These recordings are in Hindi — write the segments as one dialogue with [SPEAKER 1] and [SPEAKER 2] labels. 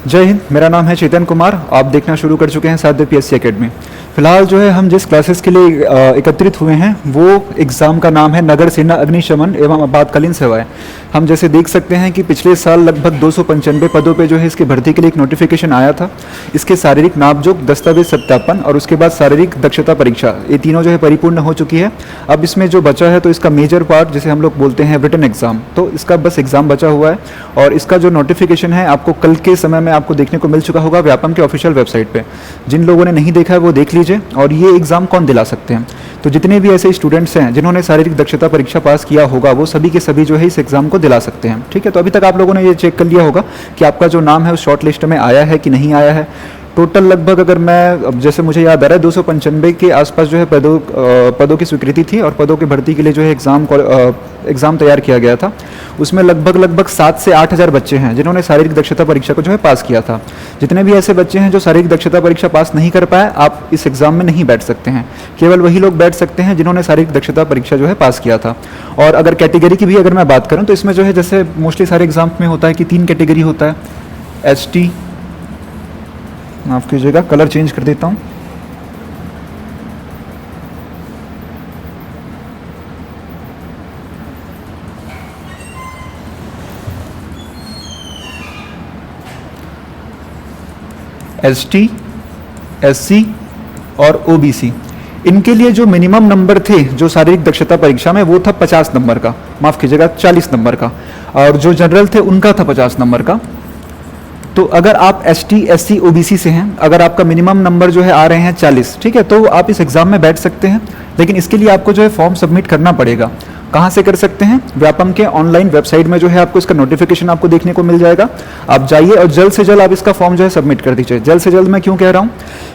[SPEAKER 1] जय हिंद। मेरा नाम है चेतन कुमार। आप देखना शुरू कर चुके हैं साध्य पीएससी एकेडमी। फिलहाल जो है हम जिस क्लासेस के लिए एकत्रित हुए हैं वो एग्ज़ाम का नाम है नगर सेना अग्निशमन एवं आपातकालीन सेवाएं। हम जैसे देख सकते हैं कि पिछले साल लगभग 295 पदों पे जो है इसकी भर्ती के लिए एक नोटिफिकेशन आया था। इसके शारीरिक नापजोक, दस्तावेज सत्यापन और उसके बाद शारीरिक दक्षता परीक्षा, ये तीनों जो है परिपूर्ण हो चुकी है। अब इसमें जो बचा है तो इसका मेजर पार्ट जिसे हम लोग बोलते हैं रिटन एग्जाम, तो इसका बस एग्जाम बचा हुआ है। और इसका जो नोटिफिकेशन है आपको कल के समय में आपको देखने को मिल चुका होगा व्यापम के ऑफिशियल वेबसाइट पे। जिन लोगों ने नहीं देखा है वो देख लीजिए। और ये एग्जाम कौन दिला सकते हैं, तो जितने भी ऐसे स्टूडेंट्स हैं जिन्होंने शारीरिक दक्षता परीक्षा पास किया होगा वो सभी के सभी जो है इस एग्जाम को दिला सकते हैं। ठीक है, तो अभी तक आप लोगों ने ये चेक कर लिया होगा कि आपका जो नाम है उस शॉर्ट लिस्ट में आया है कि नहीं आया है। टोटल लगभग अगर मैं अब जैसे मुझे याद आ रहा है 295 के आसपास जो है पदों की स्वीकृति थी और पदों की भर्ती के लिए जो है एग्ज़ाम तैयार किया गया था। उसमें लगभग 7 से 8 हज़ार बच्चे हैं जिन्होंने शारीरिक दक्षता परीक्षा को जो है पास किया था। जितने भी ऐसे बच्चे हैं जो शारीरिक दक्षता परीक्षा पास नहीं कर पाए, आप इस एग्ज़ाम में नहीं बैठ सकते हैं। केवल वही लोग बैठ सकते हैं जिन्होंने शारीरिक दक्षता परीक्षा जो है पास किया था। और अगर कैटेगरी की भी अगर मैं बात करूँ तो इसमें जो है जैसे मोस्टली सारे एग्जाम में होता है कि 3 कैटेगरी होता है। ST, माफ़ कीजिएगा कलर चेंज कर देता हूँ, ST, SC और OBC। इनके लिए जो मिनिमम नंबर थे जो शारीरिक दक्षता परीक्षा में वो था 50 नंबर का, माफ़ कीजिएगा 40 नंबर का। और जो जनरल थे उनका था 50 नंबर का। तो अगर आप ST, SC, OBC से हैं, अगर आपका मिनिमम नंबर जो है आ रहे हैं 40, ठीक है, तो आप इस एग्ज़ाम में बैठ सकते हैं। लेकिन इसके लिए आपको जो है फॉर्म सबमिट करना पड़ेगा। कहाँ से कर सकते हैं? व्यापम के ऑनलाइन वेबसाइट में जो है आपको इसका नोटिफिकेशन आपको देखने को मिल जाएगा। आप जाइए और जल्द से जल्द आप इसका फॉर्म जो है सबमिट कर दीजिए। जल्द से जल्द मैं क्यों कह रहा हूँ,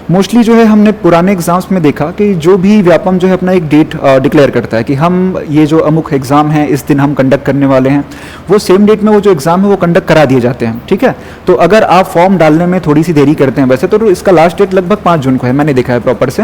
[SPEAKER 1] मोस्टली जो है हमने पुराने एग्जाम्स में देखा कि जो भी व्यापम जो है अपना एक डेट डिक्लेयर करता है कि हम ये जो अमुक एग्ज़ाम है इस दिन हम कंडक्ट करने वाले हैं, वो सेम डेट में वो जो एग्ज़ाम है वो कंडक्ट करा दिए जाते हैं। ठीक है, तो अगर आप फॉर्म डालने में थोड़ी सी देरी करते हैं, वैसे तो इसका लास्ट डेट लगभग 5 जून को है, मैंने देखा है प्रॉपर से,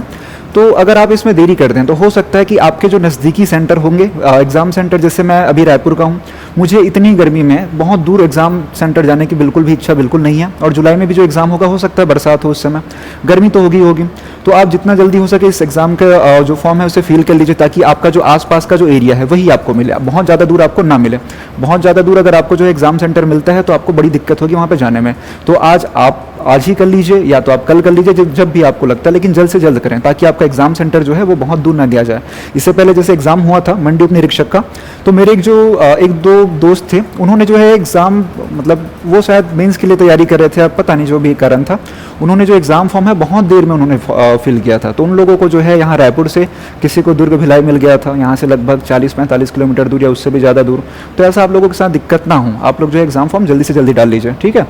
[SPEAKER 1] तो अगर आप इसमें देरी करते हैं तो हो सकता है कि आपके जो नज़दीकी सेंटर होंगे एग्ज़ाम सेंटर, जैसे मैं अभी रायपुर का हूँ, मुझे इतनी गर्मी में बहुत दूर एग्ज़ाम सेंटर जाने की बिल्कुल भी इच्छा बिल्कुल नहीं है। और जुलाई में भी जो एग्ज़ाम होगा हो सकता है बरसात हो, उस समय गर्मी तो होगी। तो आप जितना जल्दी हो सके इस एग्ज़ाम का जो फॉर्म है उसे फिल कर लीजिए ताकि आपका जो आसपास का जो एरिया है वही आपको मिले, बहुत ज़्यादा दूर आपको ना मिले। बहुत ज़्यादा दूर अगर आपको जो एग्ज़ाम सेंटर मिलता है तो आपको बड़ी दिक्कत होगी वहाँ पर जाने में। तो आज ही कर लीजिए या तो आप कल कर लीजिए, जब भी आपको लगता है, लेकिन जल्द से जल्द करें ताकि आपका एग्ज़ाम सेंटर जो है वो बहुत दूर ना दिया जाए। इससे पहले जैसे एग्ज़ाम हुआ था मंडी उप निरीक्षक का, तो मेरे एक दो दोस्त थे, उन्होंने जो है एग्ज़ाम मतलब वो शायद मेंस के लिए तैयारी कर रहे थे, अब पता नहीं जो भी कारण था, उन्होंने जो एग्ज़ाम फॉर्म है बहुत देर में उन्होंने फिल किया था। तो उन लोगों को जो है यहाँ रायपुर से किसी को दुर्ग भिलाई मिल गया था, यहाँ से लगभग 40-45 किलोमीटर दूर या उससे भी ज़्यादा दूर। तो ऐसा आप लोगों के साथ दिक्कत ना हो, आप लोग जो है एग्ज़ाम फॉर्म जल्दी से जल्दी डाल लीजिए। ठीक है,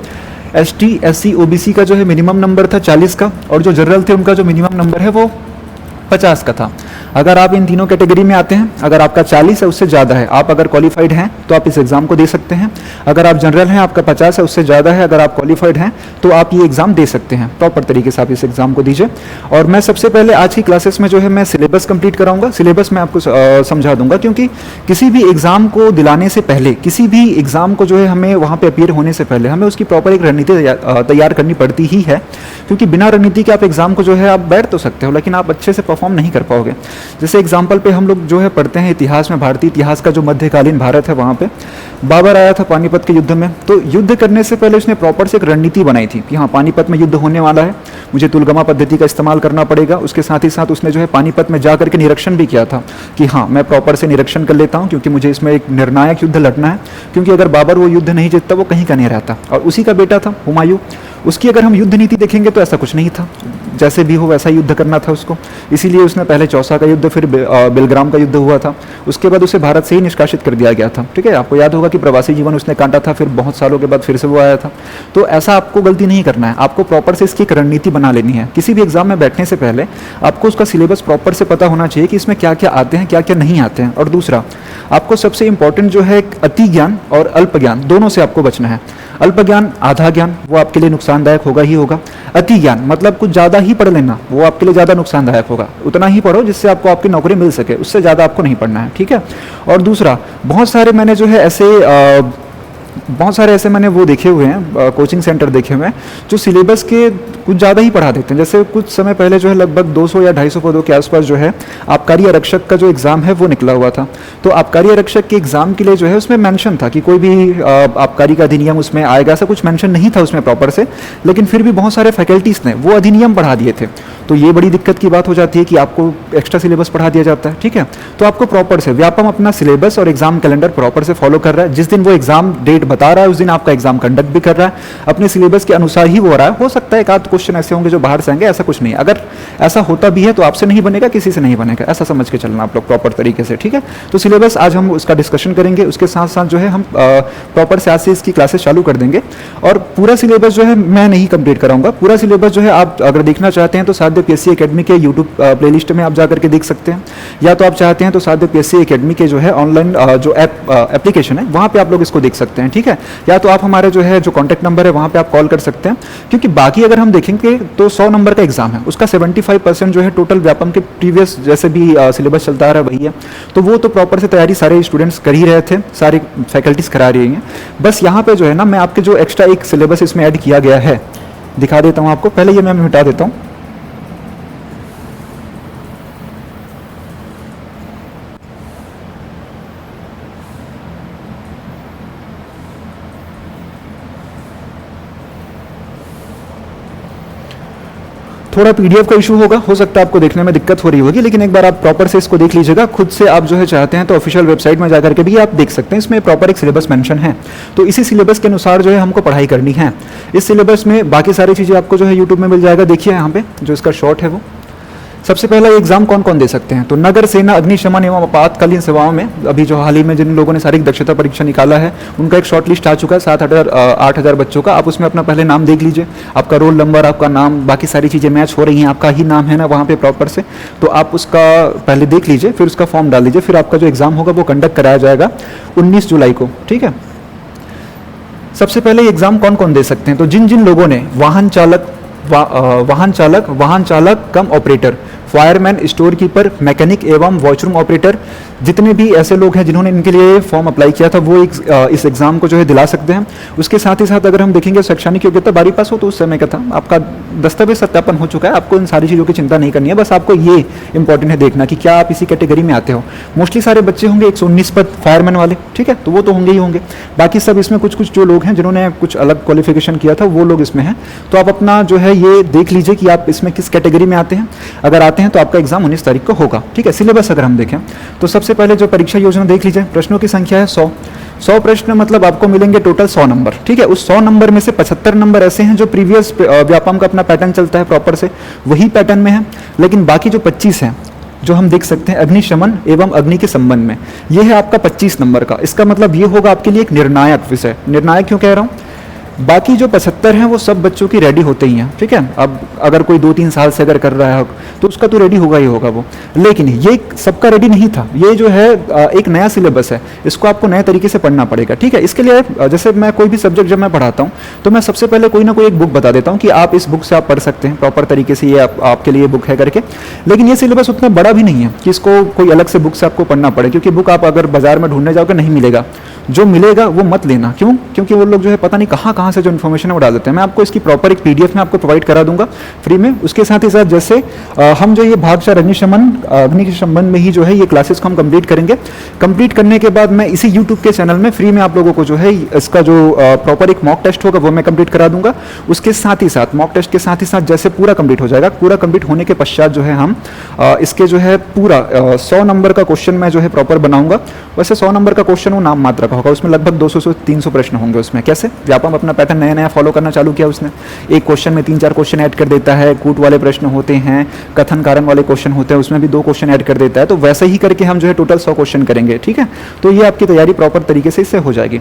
[SPEAKER 1] ST, SC, OBC का जो है मिनिमम नंबर था 40 का और जो जनरल थे उनका जो मिनिमम नंबर है वो 50 का था। अगर आप इन तीनों कैटेगरी में आते हैं, अगर आपका 40 है उससे ज़्यादा है, आप अगर क्वालिफाइड हैं तो आप इस एग्ज़ाम को दे सकते हैं। अगर आप जनरल हैं, आपका 50 है उससे ज़्यादा है, अगर आप क्वालिफाइड हैं तो आप ये एग्ज़ाम दे सकते हैं। प्रॉपर तरीके से आप इस एग्ज़ाम को दीजिए। और मैं सबसे पहले आज की क्लासेस में जो है मैं सिलेबस कंप्लीट कराऊंगा, सिलेबस मैं आपको समझा दूंगा, क्योंकि किसी भी एग्ज़ाम को दिलाने से पहले, किसी भी एग्ज़ाम को जो है हमें वहाँ पर अपीयर होने से पहले हमें उसकी प्रॉपर एक रणनीति तैयार करनी पड़ती ही है। क्योंकि बिना रणनीति के आप एग्ज़ाम को जो है आप बैठ तो सकते हो लेकिन आप अच्छे से परफॉर्म नहीं कर पाओगे। जैसे एग्जाम्पल पे हम लोग जो है पढ़ते हैं इतिहास में, भारतीय इतिहास का जो मध्यकालीन भारत है, वहाँ पे बाबर आया था पानीपत के युद्ध में। तो युद्ध करने से पहले उसने प्रॉपर से एक रणनीति बनाई थी कि हाँ पानीपत में युद्ध होने वाला है, मुझे तुलगमा पद्धति का इस्तेमाल करना पड़ेगा। उसके साथ ही साथ उसने जो है पानीपत में जा करके निरीक्षण भी किया था कि हाँ मैं प्रॉपर से निरीक्षण कर लेता हूँ क्योंकि मुझे इसमें एक निर्णायक युद्ध लड़ना है। क्योंकि अगर बाबर वो युद्ध नहीं जीतता वो कहीं का नहीं रहता। और उसी का बेटा था हुमायूं, उसकी अगर हम युद्ध नीति देखेंगे तो ऐसा कुछ नहीं था, जैसे भी हो वैसा युद्ध करना था उसको। इसीलिए उसने पहले चौसा का युद्ध, फिर बेलग्राम का युद्ध हुआ था, उसके बाद उसे भारत से ही निष्कासित कर दिया गया था। ठीक है, आपको याद होगा कि प्रवासी जीवन उसने काटा था, फिर बहुत सालों के बाद फिर से वो आया था। तो ऐसा आपको गलती नहीं करना है, आपको प्रॉपर से इसकी एक रणनीति बना लेनी है। किसी भी एग्जाम में बैठने से पहले आपको उसका सिलेबस प्रॉपर से पता होना चाहिए कि इसमें क्या क्या आते हैं, क्या क्या नहीं आते हैं। और दूसरा, आपको सबसे इंपॉर्टेंट जो है अति ज्ञान और अल्प ज्ञान, दोनों से आपको बचना है। अल्प ज्ञान, आधा ज्ञान, वो आपके लिए नुकसानदायक होगा ही होगा। अति ज्ञान मतलब कुछ ज़्यादा ही पढ़ लेना, वो आपके लिए ज़्यादा नुकसानदायक होगा। उतना ही पढ़ो जिससे आपको आपकी नौकरी मिल सके, उससे ज़्यादा आपको नहीं पढ़ना है। ठीक है, और दूसरा, बहुत सारे मैंने जो है ऐसे बहुत सारे ऐसे मैंने वो देखे हुए हैं, कोचिंग सेंटर देखे हुए हैं जो सिलेबस के कुछ ज़्यादा ही पढ़ा देते हैं। जैसे कुछ समय पहले जो है लगभग 200 या 250 पदों के आसपास जो है आबकारी आरक्षक का जो एग्ज़ाम है वो निकला हुआ था। तो आबकारी आरक्षक के एग्ज़ाम के लिए जो है उसमें मेंशन था कि कोई भी आबकारी का अधिनियम उसमें आएगा, ऐसा कुछ मेंशन नहीं था उसमें प्रॉपर से, लेकिन फिर भी बहुत सारे फैकल्टीज़ ने वो अधिनियम पढ़ा दिए थे। तो ये बड़ी दिक्कत की बात हो जाती है कि आपको एक्स्ट्रा सिलेबस पढ़ा दिया जाता है, ठीक है। तो आपको प्रॉपर से व्यापम अपना सिलेबस और एग्जाम कैलेंडर प्रॉपर से फॉलो कर रहा है। जिस दिन वो एग्जाम डेट बता रहा है उस दिन आपका एग्जाम कंडक्ट भी कर रहा है, अपने सिलेबस के अनुसार ही वो हो रहा है। हो सकता है एक आध क्वेश्चन ऐसे होंगे जो बाहर से आएंगे, ऐसा कुछ नहीं है। अगर ऐसा होता भी है तो आपसे नहीं बनेगा, किसी से नहीं बनेगा, ऐसा समझ के चलना आप लोग प्रॉपर तरीके से, ठीक है। तो सिलेबस आज हम उसका डिस्कशन करेंगे, उसके साथ साथ जो है हम प्रॉपर से आज से इसकी क्लासेस चालू कर देंगे। और पूरा सिलेबस जो है मैं नहीं कंप्लीट कराऊंगा, पूरा सिलेबस जो है आप अगर देखना चाहते हैं तो साध्य पीएससी एकेडमी के यूट्यूब प्लेलिस्ट में आप जाकर के देख सकते हैं, या तो आप चाहते हैं तो साध्य पीएससी एकेडमी के जो है ऑनलाइन जो एप्लीकेशन है वहाँ पे आप लोग इसको देख सकते हैं, ठीक है। या तो आप हमारे जो है जो कॉन्टैक्ट नंबर है वहाँ पे आप कॉल कर सकते हैं, क्योंकि बाकी अगर हम देखेंगे तो 100 नंबर का एग्जाम है, उसका 75% जो है टोटल व्यापम के प्रीवियस जैसे भी सिलेबस चलता आ रहा है वही है। तो वो तो प्रॉपर से तैयारी सारे स्टूडेंट्स कर ही रहे थे, सारी फैकल्टीज करा रही हैं। बस यहाँ पे जो है ना मैं आपके जो एक्स्ट्रा एक सिलेबस इसमें ऐड किया गया है दिखा देता हूँ आपको। पहले ये मैं मिटा देता हूँ। थोड़ा पीडीएफ का इशू होगा, हो सकता है आपको देखने में दिक्कत हो रही होगी, लेकिन एक बार आप प्रॉपर से इसको देख लीजिएगा। खुद से आप जो है चाहते हैं तो ऑफिशियल वेबसाइट में जाकर के भी आप देख सकते हैं, इसमें प्रॉपर एक सिलेबस मेंशन है। तो इसी सिलेबस के अनुसार जो है हमको पढ़ाई करनी है। इस सिलेबस में बाकी सारी चीज़ें आपको जो है यूट्यूब में मिल जाएगा। देखिए यहाँ पे जो इसका शॉर्ट है वो सबसे पहला एग्जाम कौन कौन दे सकते हैं, तो नगर सेना अग्निशमन एवं आपातकालीन सेवाओं में अभी जो हाल ही में जिन लोगों ने शारीरिक दक्षता परीक्षा निकाला है उनका एक शॉर्ट लिस्ट आ चुका है 8,000 बच्चों का। आप उसमें अपना पहले नाम देख लीजिए, आपका रोल नंबर, आपका नाम, बाकी सारी चीज़ें मैच हो रही हैं, आपका ही नाम है ना वहाँ पे प्रॉपर से, तो आप उसका पहले देख लीजिए, फिर उसका फॉर्म डाल दीजिए। फिर आपका जो एग्ज़ाम होगा वो कंडक्ट कराया जाएगा 19 जुलाई को, ठीक है। सबसे पहले एग्ज़ाम कौन कौन दे सकते हैं, तो जिन जिन लोगों ने वाहन चालक कम operator, fireman, store keeper, mechanic एवं वॉशरूम ऑपरेटर, जितने भी ऐसे लोग हैं जिन्होंने इनके लिए फॉर्म अप्लाई किया था वो इस एग्जाम को जो है दिला सकते हैं। उसके साथ ही साथ अगर हम देखेंगे शैक्षणिक योग्यता 12वीं पास हो तो उस समय का था, आपका दस्तावेज सत्यापन हो चुका है, आपको इन सारी चीज़ों की चिंता नहीं करनी है। बस आपको ये इंपॉर्टेंट है देखना कि क्या आप इसी कैटेगरी में आते हो। मोस्टली सारे बच्चे होंगे 119 पद फायरमैन वाले, ठीक है, तो वो तो होंगे ही होंगे। बाकी सब इसमें कुछ कुछ जो लोग हैं जिन्होंने कुछ अलग क्वालिफिकेशन किया था वो लोग इसमें हैं। तो आप अपना जो है ये देख लीजिए कि आप इसमें किस कैटेगरी में आते हैं। अगर आते हैं तो आपका एग्जाम 19 तारीख को होगा, ठीक है। सिलेबस अगर हम देखें तो सबसे पहले जो परीक्षा योजना देख लीजिए, प्रश्नों की संख्या है 100 प्रश्न, मतलब आपको मिलेंगे टोटल 100 नंबर, ठीक है। उस 100 नंबर में से 75 नंबर ऐसे हैं जो प्रीवियस व्यापम का अपना पैटर्न चलता है प्रॉपर से वही पैटर्न में है, लेकिन बाकी जो 25 हैं जो हम देख सकते हैं अग्निशमन एवं अग्नि के संबंध में, ये है आपका 25 नंबर का। इसका मतलब ये होगा आपके लिए एक निर्णायक विषय। निर्णायक क्यों कह रहा हूँ, बाकी जो 75 हैं वो सब बच्चों की रेडी होते ही हैं, ठीक है। अब अगर कोई 2-3 साल से अगर कर रहा है तो उसका तो रेडी होगा ही होगा वो, लेकिन ये सबका रेडी नहीं था। ये जो है एक नया सिलेबस है, इसको आपको नए तरीके से पढ़ना पड़ेगा, ठीक है। इसके लिए जैसे मैं कोई भी सब्जेक्ट जब मैं पढ़ाता हूँ तो मैं सबसे पहले कोई ना कोई एक बुक बता देता हूँ कि आप इस बुक से आप पढ़ सकते हैं प्रॉपर तरीके से, ये आपके लिए बुक है करके। लेकिन ये सिलेबस उतना बड़ा भी नहीं है कि इसको कोई अलग से बुक से आपको पढ़ना पड़े, क्योंकि बुक आप अगर बाजार में ढूंढने जाओगे नहीं मिलेगा। जो मिलेगा वो मत लेना, क्यों, क्योंकि वो लोग जो है पता नहीं कहाँ से जो इन्फॉर्मेशन है वो डाल देते हैं। मैं आपको इसकी प्रॉपर एक पीडीएफ में आपको प्रोवाइड करा दूंगा फ्री में। उसके साथ ही साथ जैसे हम जो ये भाग 4 अग्नि के संबंध में ही जो है ये क्लासेस को हम कंप्लीट करेंगे। कंप्लीट करने के बाद मैं इसी यूट्यूब के चैनल में फ्री में आप लोगों को जो है इसका जो प्रॉपर एक मॉक टेस्ट होगा वो मैं कंप्लीट करा दूंगा। उसके साथ ही साथ मॉक टेस्ट के साथ ही साथ जैसे पूरा कंप्लीट हो जाएगा, पूरा कंप्लीट होने के पश्चात जो है हम इसके जो है पूरा 100 नंबर का क्वेश्चन मैं जो है प्रॉपर बनाऊंगा। वैसे 100 नंबर का क्वेश्चन वो नाम मात्र का होगा, उसमें लगभग 200 से 300 प्रश्न होंगे। उसमें कैसे व्यापम अपना पैटर्न नया नया फॉलो करना चालू किया उसने, एक क्वेश्चन में 3-4 क्वेश्चन ऐड कर देता है, कूट वाले प्रश्न होते हैं, कथन कारण वाले क्वेश्चन होते हैं, उसमें भी 2 क्वेश्चन ऐड कर देता है। तो वैसे ही करके हम जो है टोटल 100 क्वेश्चन करेंगे, ठीक है। तो ये आपकी तैयारी प्रॉपर तरीके से इससे हो जाएगी।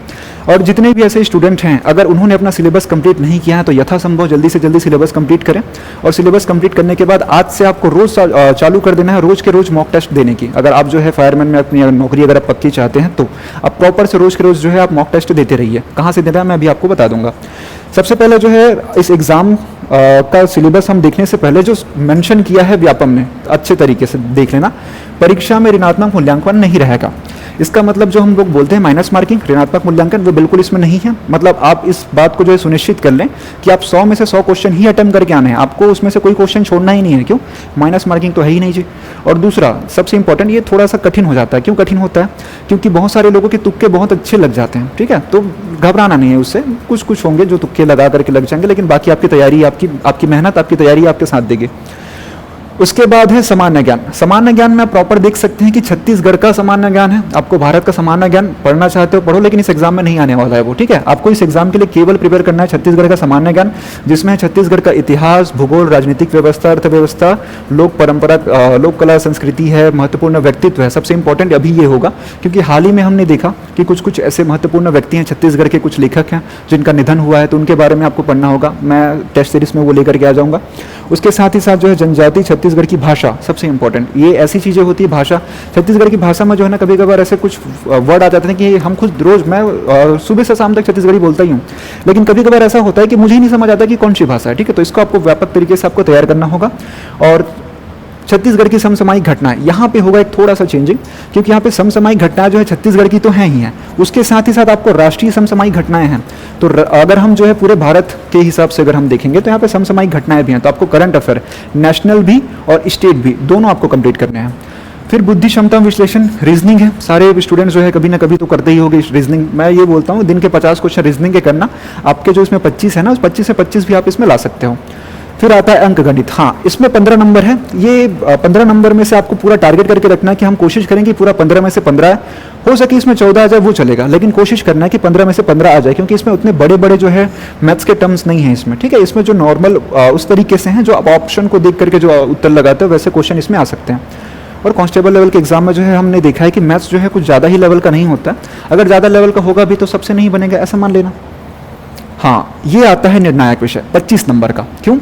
[SPEAKER 1] और जितने भी ऐसे स्टूडेंट हैं अगर उन्होंने अपना सिलेबस कंप्लीट नहीं किया है तो यथासंभव जल्दी से जल्दी सिलेबस कंप्लीट करें। और सिलेबस कंप्लीट करने के बाद आज से आपको रोज चालू कर देना है रोज के रोज मॉक टेस्ट देने की। अगर आप जो है फायरमैन में अपनी नौकरी अगर आप पक्की चाहते हैं तो आप प्रॉपर से रोज के रोज जो है आप मॉक टेस्ट देते रहिए। कहाँ से देना है मैं अभी आपको बता दूंगा। सबसे पहले जो है इस एग्जाम का सिलेबस हम देखने से पहले जो मेंशन किया है व्यापम ने अच्छे तरीके से देख लेना। परीक्षा में ऋणात्मक मूल्यांकन नहीं रहेगा। इसका मतलब जो हम लोग बोलते हैं माइनस मार्किंग, ऋणात्मक मूल्यांकन, वो बिल्कुल इसमें नहीं है। मतलब आप इस बात को जो है सुनिश्चित कर लें कि आप 100 में से 100 क्वेश्चन ही अटेम्प्ट करके आने हैं, आपको उसमें से कोई क्वेश्चन छोड़ना ही नहीं है। क्यों? माइनस मार्किंग तो है ही नहीं जी। और दूसरा सबसे इंपॉर्टेंट, ये थोड़ा सा कठिन हो जाता है। क्यों कठिन होता है? क्योंकि बहुत सारे लोगों के तुक्के बहुत अच्छे लग जाते हैं, ठीक है, तो घबराना नहीं है उससे। कुछ कुछ होंगे जो तुक्के लगा करके लग जाएंगे, लेकिन बाकी आपकी तैयारी, आपकी मेहनत, आपकी तैयारी आपके साथ देगी। उसके बाद है सामान्य ज्ञान। सामान्य ज्ञान में आप प्रॉपर देख सकते हैं कि छत्तीसगढ़ का सामान्य ज्ञान है। आपको भारत का सामान्य ज्ञान पढ़ना चाहते हो पढ़ो, लेकिन इस एग्जाम में नहीं आने वाला है वो, ठीक है। आपको इस एग्जाम के लिए केवल प्रिपेयर करना है छत्तीसगढ़ का सामान्य ज्ञान, जिसमें छत्तीसगढ़ का इतिहास, भूगोल, राजनीतिक व्यवस्था, अर्थव्यवस्था, लोक परंपरा, लोक कला, संस्कृति है, महत्वपूर्ण व्यक्तित्व है। सबसे इंपॉर्टेंट अभी ये होगा, क्योंकि हाल ही में हमने देखा कि कुछ कुछ ऐसे महत्वपूर्ण व्यक्ति हैं छत्तीसगढ़ के, कुछ लेखक हैं जिनका निधन हुआ है, तो उनके बारे में आपको पढ़ना होगा। मैं टेस्ट सीरीज में वो लेकर के आ जाऊँगा। उसके साथ ही साथ जो है जनजाति, छत्तीसगढ़ की भाषा, सबसे इंपॉर्टेंट। ये ऐसी चीज़ें होती है, भाषा, छत्तीसगढ़ की भाषा में जो है ना कभी कभार ऐसे कुछ वर्ड आ जाते हैं कि हम खुद रोज, मैं सुबह से शाम तक छत्तीसगढ़ी बोलता ही हूँ, लेकिन कभी कभार ऐसा होता है कि मुझे ही नहीं समझ आता कि कौन सी भाषा है, ठीक है। तो इसको आपको व्यापक तरीके से आपको तैयार करना होगा। और छत्तीसगढ़ की समसामयिक घटनाएं, यहाँ पे होगा एक थोड़ा सा चेंजिंग, क्योंकि यहाँ पे समसामयिक घटनाएं जो है छत्तीसगढ़ की तो हैं ही हैं, उसके साथ ही साथ आपको राष्ट्रीय समसामयिक घटनाएं हैं। तो अगर हम जो है पूरे भारत के हिसाब से अगर हम देखेंगे तो यहाँ पे समसामयिक घटनाएं भी हैं, तो आपको करंट अफेयर, नेशनल भी और स्टेट भी, दोनों आपको कंप्लीट करने हैं। फिर बुद्धि क्षमता विश्लेषण, रीजनिंग है। सारे स्टूडेंट्स जो है कभी ना कभी तो करते ही होंगे रीजनिंग। मैं ये बोलता हूँ दिन के 50 क्वेश्चन रीजनिंग के करना, आपके जो इसमें 25 है ना, उस 25 से 25 भी आप इसमें ला सकते हो। फिर आता है अंक गणित। हाँ, इसमें 15 नंबर है। ये 15 नंबर में से आपको पूरा टारगेट करके रखना है कि हम कोशिश करेंगे पूरा 15 में से 15 है, हो सके इसमें 14 आ जाए वो चलेगा, लेकिन कोशिश करना है कि 15 में से 15 आ जाए, क्योंकि इसमें उतने बड़े बड़े जो है मैथ्स के टर्म्स नहीं है इसमें, ठीक है। इसमें जो नॉर्मल उस तरीके से हैं जो आप ऑप्शन को देख करके जो उत्तर लगाते हो, वैसे क्वेश्चन इसमें आ सकते हैं। और कांस्टेबल लेवल के एग्जाम में जो है हमने देखा है कि मैथ्स जो है कुछ ज़्यादा ही लेवल का नहीं होता। अगर ज़्यादा लेवल का होगा भी तो सबसे नहीं बनेगा, ऐसा मान लेना। हाँ, ये आता है निर्णायक विषय 25 नंबर का। क्यों?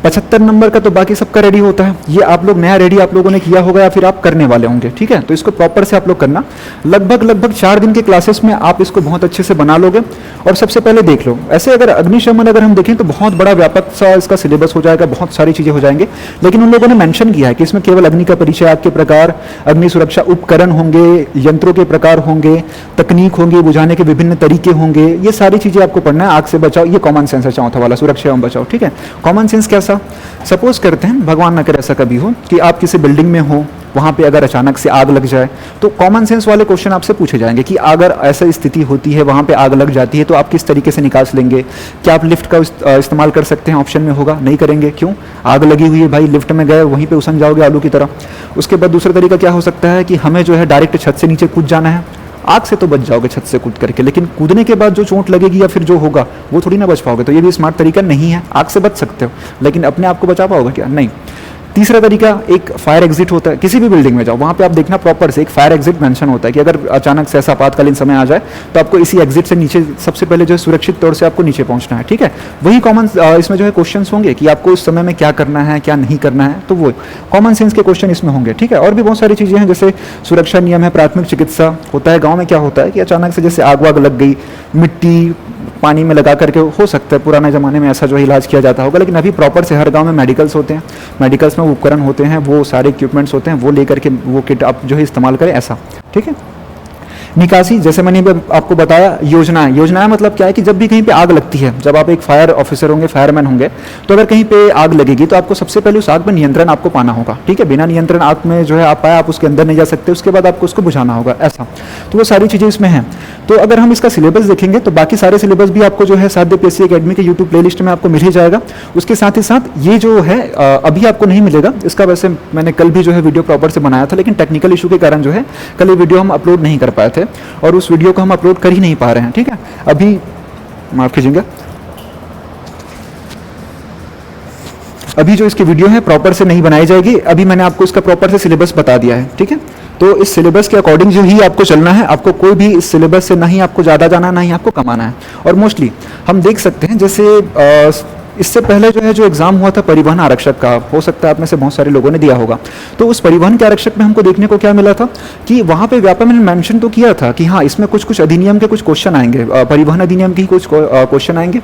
[SPEAKER 1] 75 नंबर का तो बाकी सबका रेडी होता है, ये आप लोग नया रेडी आप लोगों ने किया होगा या फिर आप करने वाले होंगे, ठीक है। तो इसको प्रॉपर से आप लोग करना, लगभग 4 दिन के क्लासेस में आप इसको बहुत अच्छे से बना लोगे। और सबसे पहले देख लो, ऐसे अगर अग्निशमन अगर हम देखें तो बहुत बड़ा व्यापक सा इसका सिलेबस हो जाएगा, बहुत सारी चीज़ें हो जाएंगे, लेकिन उन लोगों ने मेंशन किया है कि इसमें केवल अग्नि का परिचय, आग के प्रकार, अग्नि सुरक्षा उपकरण होंगे, यंत्रों के प्रकार होंगे, तकनीक होंगी, बुझाने के विभिन्न तरीके होंगे, ये सारी चीज़ें आपको पढ़ना है। आग से बचाओ, ये कॉमन सेंस है, चौथा वाला सुरक्षा एवं बचाओ, ठीक है। कॉमन सेंस कैसा? सपोज करते हैं, भगवान न करे ऐसा कभी हो, कि आप किसी बिल्डिंग में हो, वहाँ पे अगर अचानक से आग लग जाए, तो कॉमन सेंस वाले क्वेश्चन आपसे पूछे जाएंगे कि अगर ऐसा स्थिति होती है, वहाँ पे आग लग जाती है, तो आप किस तरीके से निकाल लेंगे। क्या आप लिफ्ट का इस्तेमाल कर सकते हैं? ऑप्शन में होगा नहीं करेंगे। क्यों? आग लगी हुई है भाई, लिफ्ट में गए वहीं पे उसन जाओगे आलू की तरह। उसके बाद दूसरा तरीका क्या हो सकता है कि हमें जो है डायरेक्ट छत से नीचे कूद जाना है, आग से तो बच जाओगे छत से कूद करके, लेकिन कूदने के बाद जो चोट लगेगी या फिर जो होगा वो थोड़ी ना बच पाओगे। तो ये भी स्मार्ट तरीका नहीं है। आग से बच सकते हो, लेकिन अपने आप को बचा पाओगे क्या? नहीं। तीसरा तरीका, एक फायर एग्जिट होता है। किसी भी बिल्डिंग में जाओ, वहाँ पे आप देखना प्रॉपर से एक फायर एग्जिट मेंशन होता है कि अगर अचानक से ऐसा आपातकालीन समय आ जाए तो आपको इसी एग्जिट से नीचे सबसे पहले जो है सुरक्षित तौर से आपको नीचे पहुँचना है, ठीक है। वही कॉमन इसमें जो है क्वेश्चन होंगे कि आपको उस समय में क्या करना है, क्या नहीं करना है, तो वो कॉमन सेंस के क्वेश्चन इसमें होंगे, ठीक है। और भी बहुत सारी चीज़ें हैं, जैसे सुरक्षा नियम है, प्राथमिक चिकित्सा होता है। गाँव में क्या होता है कि अचानक से जैसे आग वाग लग गई, मिट्टी पानी में लगा करके, हो सकता है पुराने ज़माने में ऐसा जो है इलाज किया जाता होगा, लेकिन अभी प्रॉपर से हर गांव में मेडिकल्स होते हैं, मेडिकल्स में वो उपकरण होते हैं, वो सारे इक्विपमेंट्स होते हैं, वो लेकर के वो किट आप जो है इस्तेमाल करें, ऐसा, ठीक है। निकासी, जैसे मैंने आपको बताया, योजनाएं मतलब क्या है कि जब भी कहीं पे आग लगती है, जब आप एक फायर ऑफिसर होंगे, फायरमैन होंगे, तो अगर कहीं पे आग लगेगी तो आपको सबसे पहले उस आग पर नियंत्रण आपको पाना होगा, ठीक है। बिना नियंत्रण आग में जो है आप पाए, आप उसके अंदर नहीं जा सकते, उसके बाद आपको उसको बुझाना होगा, ऐसा। तो वो सारी चीज़ें इसमें हैं। तो अगर हम इसका सिलेबस देखेंगे तो बाकी सारे सिलेबस भी आपको जो है साध्य पीएससी एकेडमी के यूट्यूब प्लेलिस्ट में आपको मिल ही जाएगा। उसके साथ ही साथ ये जो है अभी आपको नहीं मिलेगा, इसका वैसे मैंने कल भी जो है वीडियो प्रॉपर से बनाया था, लेकिन टेक्निकल इशू के कारण जो है कल ये वीडियो हम अपलोड नहीं कर पाए थे, और उस वीडियो को हम अपलोड कर ही नहीं पा रहे हैं, ठीक है। अभी माफ कीजिएगा, अभी जो इसकी वीडियो है प्रॉपर से नहीं बनाई जाएगी। अभी मैंने आपको इसका प्रॉपर से सिलेबस बता दिया है, ठीक है। तो इस सिलेबस के अकॉर्डिंग जो ही आपको चलना है, आपको कोई भी इस सिलेबस से नहीं आपको ज़्यादा जाना, ना ही आपको कमाना है। और मोस्टली हम देख सकते हैं, जैसे इससे पहले जो है जो एग्जाम हुआ था परिवहन आरक्षक का, हो सकता है आप में से बहुत सारे लोगों ने दिया होगा, तो उस परिवहन के आरक्षक में हमको देखने को क्या मिला था कि वहाँ पे व्यापक ने मेंशन तो किया था कि हाँ इसमें कुछ अधिनियम के कुछ क्वेश्चन आएंगे, परिवहन अधिनियम के कुछ क्वेश्चन आएंगे।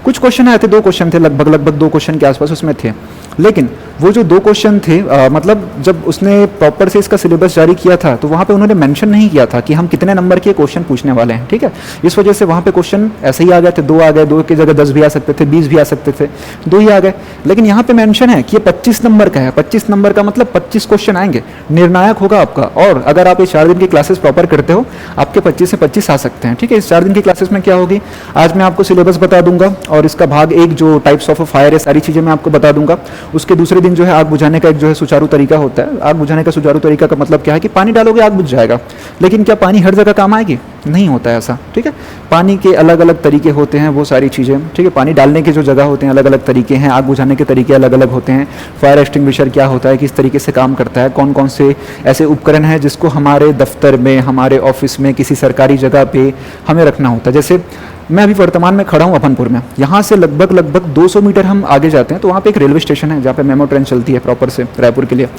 [SPEAKER 1] कुछ क्वेश्चन आए थे, 2 क्वेश्चन थे, लगभग 2 क्वेश्चन के आसपास उसमें थे, लेकिन वो जो 2 क्वेश्चन थे, मतलब जब उसने प्रॉपर से इसका सिलेबस जारी किया था तो वहाँ पे उन्होंने मेंशन नहीं किया था कि हम कितने नंबर के क्वेश्चन पूछने वाले हैं, ठीक है। इस वजह से वहाँ पे क्वेश्चन ऐसे ही आ गए थे, 2 आ गए, 2 की जगह 10 भी आ सकते थे, 20 भी आ सकते थे, 2 ही आ गए। लेकिन यहाँ पे मेंशन है कि ये 25 नंबर का है, 25 नंबर का मतलब 25 क्वेश्चन आएंगे, निर्णायक होगा आपका। और अगर आप ये 4 दिन की क्लासेस प्रॉपर करते हो, आपके 25 से 25 आ सकते हैं, ठीक है। इस 4 दिन की क्लासेस में क्या होगी, आज मैं आपको सिलेबस बता दूंगा और इसका भाग 1 जो टाइप्स ऑफ फायर है, सारी चीज़ें मैं आपको बता दूंगा। उसके दूसरे दिन जो है आग बुझाने का एक जो है सुचारू तरीका होता है। आग बुझाने का सुचारू तरीका का मतलब क्या है कि पानी डालोगे आग बुझ जाएगा, लेकिन क्या पानी हर जगह काम आएगी? नहीं होता है ऐसा, ठीक है। पानी के अलग अलग तरीके होते हैं, वो सारी चीज़ें, ठीक है। पानी डालने के जो जगह होते हैं अलग अलग तरीके हैं, आग बुझाने के तरीके अलग अलग होते हैं। फायर एक्सटिंग्विशर क्या होता है, किस तरीके से काम करता है, कौन कौन से ऐसे उपकरण हैं जिसको हमारे दफ्तर में, हमारे ऑफिस में, किसी सरकारी जगह पे हमें रखना होता है। जैसे मैं अभी वर्तमान में खड़ा हूँ अपनपुर में, यहाँ से लगभग 200 मीटर हम आगे जाते हैं तो वहाँ पे एक रेलवे स्टेशन है जहाँ पे मेमो ट्रेन चलती है प्रॉपर से रायपुर के लिए।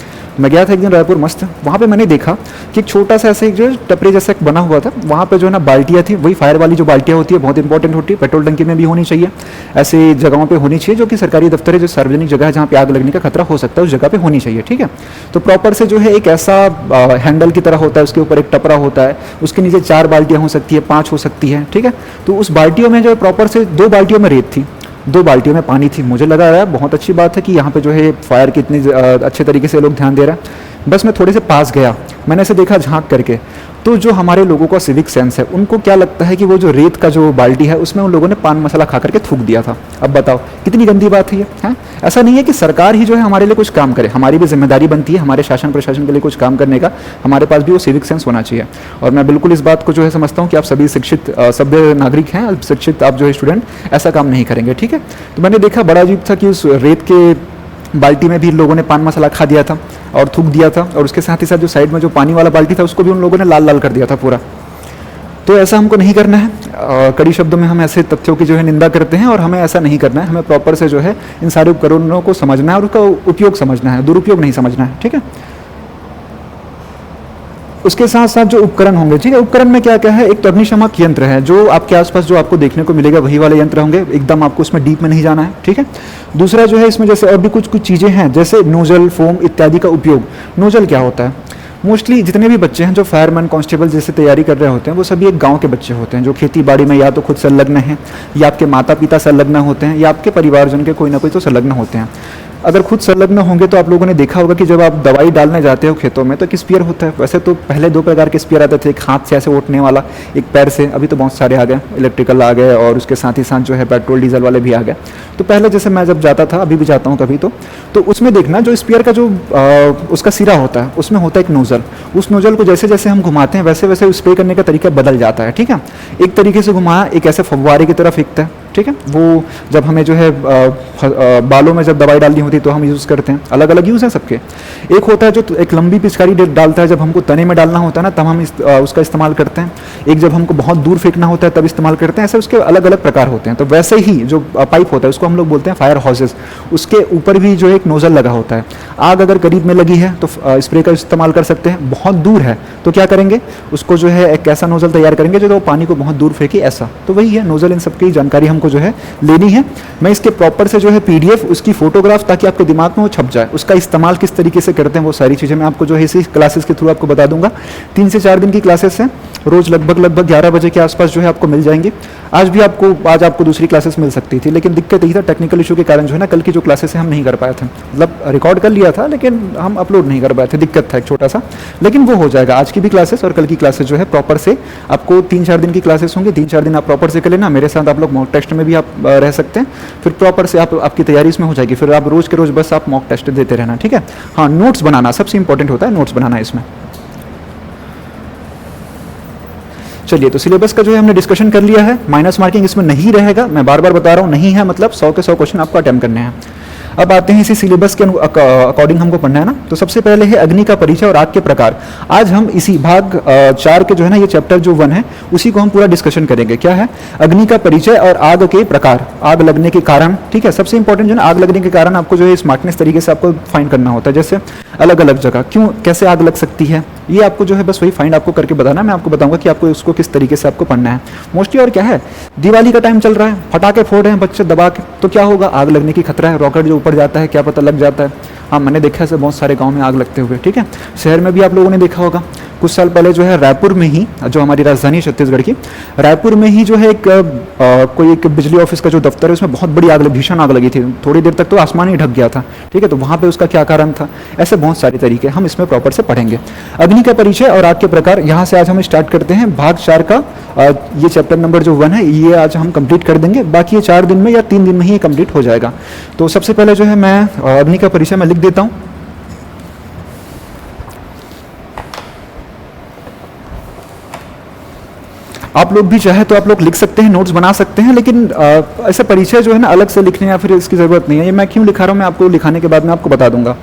[SPEAKER 1] मैं गया था एक दिन रायपुर, मस्त। वहाँ पे मैंने देखा कि एक छोटा सा ऐसे एक जो टपरी जैसा एक बना हुआ था, वहाँ पे जो है ना बाल्टियाँ थी, वही फायर वाली जो बाल्टियाँ होती है, बहुत इंपॉर्टेंट होती है, पेट्रोल टंकी में भी होनी चाहिए, ऐसे जगहों पर होनी चाहिए जो कि सरकारी दफ्तर है, जो सार्वजनिक जगह है जहाँ पे आग लगने का खतरा हो सकता है, उस जगह पर होनी चाहिए, ठीक है। तो प्रॉपर से जो है एक ऐसा हैंडल की तरह होता है, उसके ऊपर एक टपरा होता है, उसके नीचे 4 बाल्टियाँ हो सकती है, 5 हो सकती है, ठीक है। तो उस बाल्टियों में जो प्रॉपर से 2 बाल्टियों में रेत थी, 2 बाल्टियों में पानी थी। मुझे लगा यार बहुत अच्छी बात है कि यहाँ पे जो है फायर की इतनी अच्छे तरीके से लोग ध्यान दे रहे हैं। बस मैं थोड़े से पास गया, मैंने ऐसे देखा झांक करके, तो जो हमारे लोगों का सिविक सेंस है, उनको क्या लगता है कि वो जो रेत का जो बाल्टी है उसमें उन लोगों ने पान मसाला खा करके थूक दिया था। अब बताओ कितनी गंदी बात है ये, है? ऐसा नहीं है कि सरकार ही जो है हमारे लिए कुछ काम करे, हमारी भी जिम्मेदारी बनती है हमारे शासन प्रशासन के लिए कुछ काम करने का, हमारे पास भी वो सिविक सेंस होना चाहिए। और मैं बिल्कुल इस बात को जो है समझता हूँ कि आप सभी शिक्षित सभ्य नागरिक हैं, शिक्षित आप जो है स्टूडेंट ऐसा काम नहीं करेंगे, ठीक है। तो मैंने देखा बड़ा अजीब था कि उस रेत के बाल्टी में भी लोगों ने पान मसाला खा दिया था और थूक दिया था, और उसके साथ ही साथ जो साइड में जो पानी वाला बाल्टी था उसको भी उन लोगों ने लाल लाल कर दिया था पूरा। तो ऐसा हमको नहीं करना है। कड़ी शब्दों में हम ऐसे तथ्यों की जो है निंदा करते हैं और हमें ऐसा नहीं करना है। हमें प्रॉपर से जो है इन सारे उपकरणों को समझना है और उसका उपयोग समझना है, दुरुपयोग नहीं समझना है, ठीक है। उसके साथ साथ जो उपकरण होंगे, ठीक है, उपकरण में क्या क्या है, एक तो अग्निशामक यंत्र है जो आपके आसपास जो आपको देखने को मिलेगा वही वाले यंत्र होंगे, एकदम आपको उसमें डीप में नहीं जाना है, ठीक है। दूसरा जो है इसमें जैसे और भी कुछ चीज़ें हैं जैसे नोजल, फोम इत्यादि का उपयोग। नोजल क्या होता है, मोस्टली जितने भी बच्चे हैं जो फायरमैन कांस्टेबल जैसे तैयारी कर रहे होते हैं वो सभी एक गांव के बच्चे होते हैं जो खेती बाड़ी में या तो खुद संलग्न हैं, या आपके माता पिता संलग्न होते हैं, या आपके परिवारजन के कोई ना कोई तो संलग्न होते हैं। अगर खुद संलग्न होंगे तो आप लोगों ने देखा होगा कि जब आप दवाई डालने जाते हो खेतों में तो एक स्पीयर होता है। वैसे तो पहले 2 प्रकार के स्पीयर आते थे, एक हाथ से ऐसे उठने वाला, एक पैर से, अभी तो बहुत सारे आ गए, इलेक्ट्रिकल आ गए और उसके साथ ही साथ जो है पेट्रोल डीजल वाले भी आ गए। तो पहले जैसे मैं जब जाता था, अभी भी जाता हूँ कभी तो उसमें देखना जो स्पीयर का जो उसका सिरा होता है उसमें होता है एक नोजल। उस नोजल को जैसे जैसे हम घुमाते हैं वैसे वैसे स्प्रे करने का तरीका बदल जाता है, ठीक है। एक तरीके से घुमाया, एक ऐसे फव्वारे की तरह फेंकता है, ठीक है। वो जब हमें जो है बालों में जब दवाई डालनी होती है तो हम यूज़ करते हैं, अलग अलग यूज़ हैं सबके। एक होता है जो एक लंबी पिचकारी डालता है, जब हमको तने में डालना होता है ना तब हम उसका इस्तेमाल करते हैं। एक जब हमको बहुत दूर फेंकना होता है तब इस्तेमाल करते हैं। ऐसे उसके अलग अलग प्रकार होते हैं। तो वैसे ही जो पाइप होता है उसको हम लोग बोलते हैं फायर हॉसेस, उसके ऊपर भी जो एक नोजल लगा होता है। आग अगर करीब में लगी है तो स्प्रे का इस्तेमाल कर सकते हैं, बहुत दूर है तो क्या करेंगे, उसको जो है एक ऐसा नोजल तैयार करेंगे जो पानी को बहुत दूर फेंके, ऐसा। तो वही है नोजल, इन सबकी जानकारी हमको जो है लेनी है। मैं इसके प्रॉपर से जो है PDF, उसकी फोटोग्राफ, ताकि आपके दिमाग में वो छप जाए, उसका इस्तेमाल किस तरीके से करते हैं वो सारी चीज़ें मैं आपको जो है इसी क्लासेस के थ्रू आपको बता दूंगा। 3 से 4 दिन की क्लासेस हैं, रोज लगभग 11 बजे के आसपास जो है आपको मिल जाएंगी। आज आपको दूसरी क्लासेस मिल सकती थी, लेकिन दिक्कत यही था टेक्निकल इशू के कारण जो है ना कल की जो क्लासेस है हम नहीं कर पाए थे। मतलब रिकॉर्ड कर लिया था लेकिन हम अपलोड नहीं कर पाए थे, दिक्कत था एक छोटा सा, लेकिन वो हो जाएगा। आज की भी क्लासेस और कल की क्लासेस जो है प्रॉपर से आपको 3-4 दिन की क्लासेस होंगी। 3-4 दिन आप प्रॉपर से कर लेना, मेरे साथ आप लोग मॉक टेस्ट में भी आप रह सकते हैं, फिर प्रॉपर से आपकी तैयारी इसमें हो जाएगी। फिर आप रोज के रोज बस आप मॉक टेस्ट देते रहना, ठीक है। हाँ, नोट्स बनाना सबसे इंपॉर्टेंट होता है, नोट्स बनाना इसमें। चलिए, तो सिलेबस का जो है हमने डिस्कशन कर लिया है। माइनस मार्किंग इसमें नहीं रहेगा, मैं बार बार बता रहा हूँ, नहीं है मतलब 100 के 100 क्वेश्चन आपको अटेम्प्ट करने हैं। अब आते हैं इसी सिलेबस के अकॉर्डिंग हमको पढ़ना है ना। तो सबसे पहले है अग्नि का परिचय और आग के प्रकार। आज हम इसी भाग 4 के जो है ना ये चैप्टर जो 1 है उसी को हम पूरा डिस्कशन करेंगे। क्या है, अग्नि का परिचय और आग के प्रकार, आग लगने के कारण, ठीक है। सबसे इंपॉर्टेंट जो है ना आग लगने के कारण आपको जो है स्मार्टनेस तरीके से आपको फाइंड करना होता है। जैसे अलग अलग जगह, क्यों कैसे आग लग सकती है, ये आपको जो है बस वही फाइंड आपको करके बताना है। मैं आपको बताऊंगा कि आपको उसको किस तरीके से आपको पढ़ना है मोस्टली। और क्या है, दिवाली का टाइम चल रहा है, पटाखे फोड़ रहे हैं बच्चे दबा के, तो क्या होगा, आग लगने की खतरा है। रॉकेट जो ऊपर जाता है क्या पता लग जाता है। हाँ, मैंने देखा है बहुत सारे गांव में आग लगते हुए, ठीक है। शहर में भी आप लोगों ने देखा होगा। कुछ साल पहले जो है रायपुर में ही, जो हमारी राजधानी छत्तीसगढ़ की, रायपुर में ही जो है एक कोई एक बिजली ऑफिस का जो दफ्तर है उसमें बहुत बड़ी आग, भीषण आग लगी थी। थोड़ी देर तक तो आसमान ही ढक गया था, ठीक है। तो वहाँ पे उसका क्या कारण था, ऐसे बहुत सारे तरीके हम इसमें प्रॉपर से पढ़ेंगे। अग्नि का परिचय और आग के प्रकार, यहाँ से आज हम स्टार्ट करते हैं। भाग 4 का ये चैप्टर नंबर जो 1 है ये आज हम कंप्लीट कर देंगे। बाकी ये 4 दिन में या 3 दिन में ही कंप्लीट हो जाएगा। तो सबसे पहले जो है मैं अग्नि का परिचय मैं लिख देता हूँ। आप लोग भी चाहे तो आप लोग लिख सकते हैं, नोट्स बना सकते हैं, लेकिन ऐसे परिचय जो है ना अलग से लिखने या फिर इसकी ज़रूरत नहीं है। ये मैं क्यों लिखा रहा हूँ मैं आपको लिखाने के बाद में आपको बता दूंगा।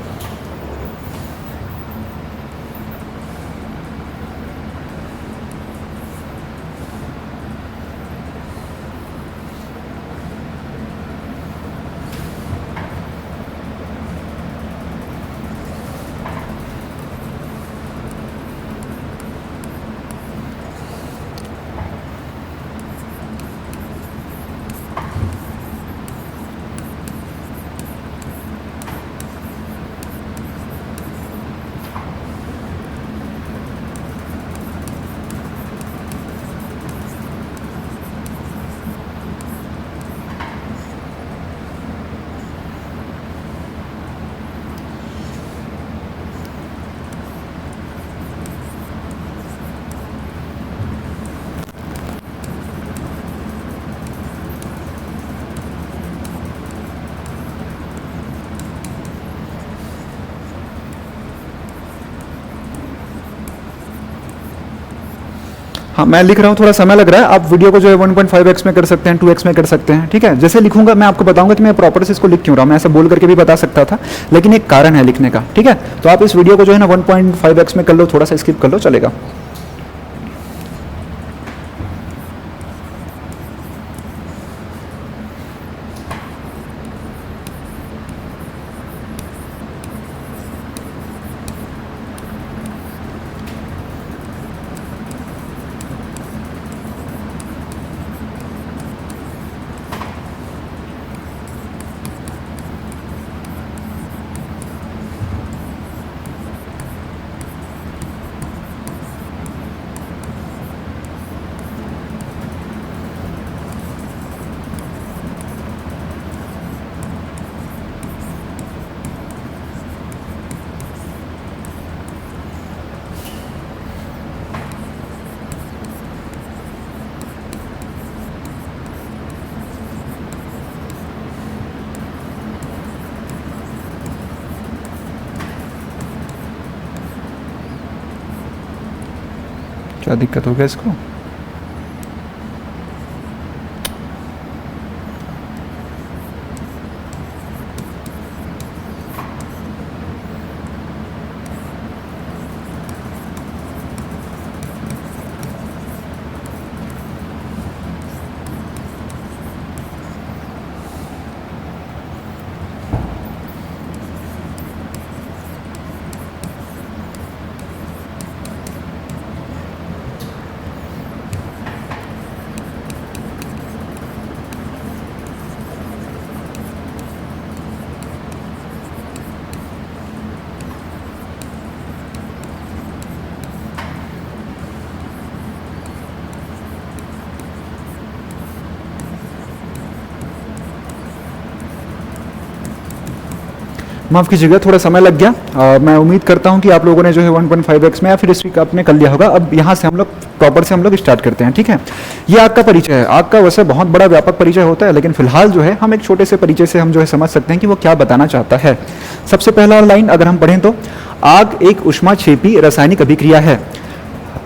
[SPEAKER 1] हाँ, मैं लिख रहा हूँ, थोड़ा समय लग रहा है। आप वीडियो को जो है 1.5x में कर सकते हैं, 2x में कर सकते हैं, ठीक है। जैसे लिखूंगा मैं आपको बताऊंगा कि मैं प्रॉपर से इसको लिख क्यों रहा हूँ। मैं ऐसा बोल करके भी बता सकता था, लेकिन एक कारण है लिखने का, ठीक है। तो आप इस वीडियो को जो है ना 1.5x में कर लो, थोड़ा सा स्किप कर लो, चलेगा। क्या दिक्कत हो गया इसको? माफ़ कीजिएगा, थोड़ा समय लग गया। मैं उम्मीद करता हूं कि आप लोगों ने जो है 1.5x में या फिर इस वीक आपने कर लिया होगा। अब यहाँ से हम लोग प्रॉपर से हम लोग स्टार्ट करते हैं, ठीक है। ये आग का परिचय है। आग का वैसे बहुत बड़ा व्यापक परिचय होता है, लेकिन फिलहाल जो है हम एक छोटे से परिचय से हम जो है समझ सकते हैं कि वो क्या बताना चाहता है। सबसे पहला लाइन अगर हम पढ़ें तो, आग एक ऊष्माक्षेपी रासायनिक अभिक्रिया है।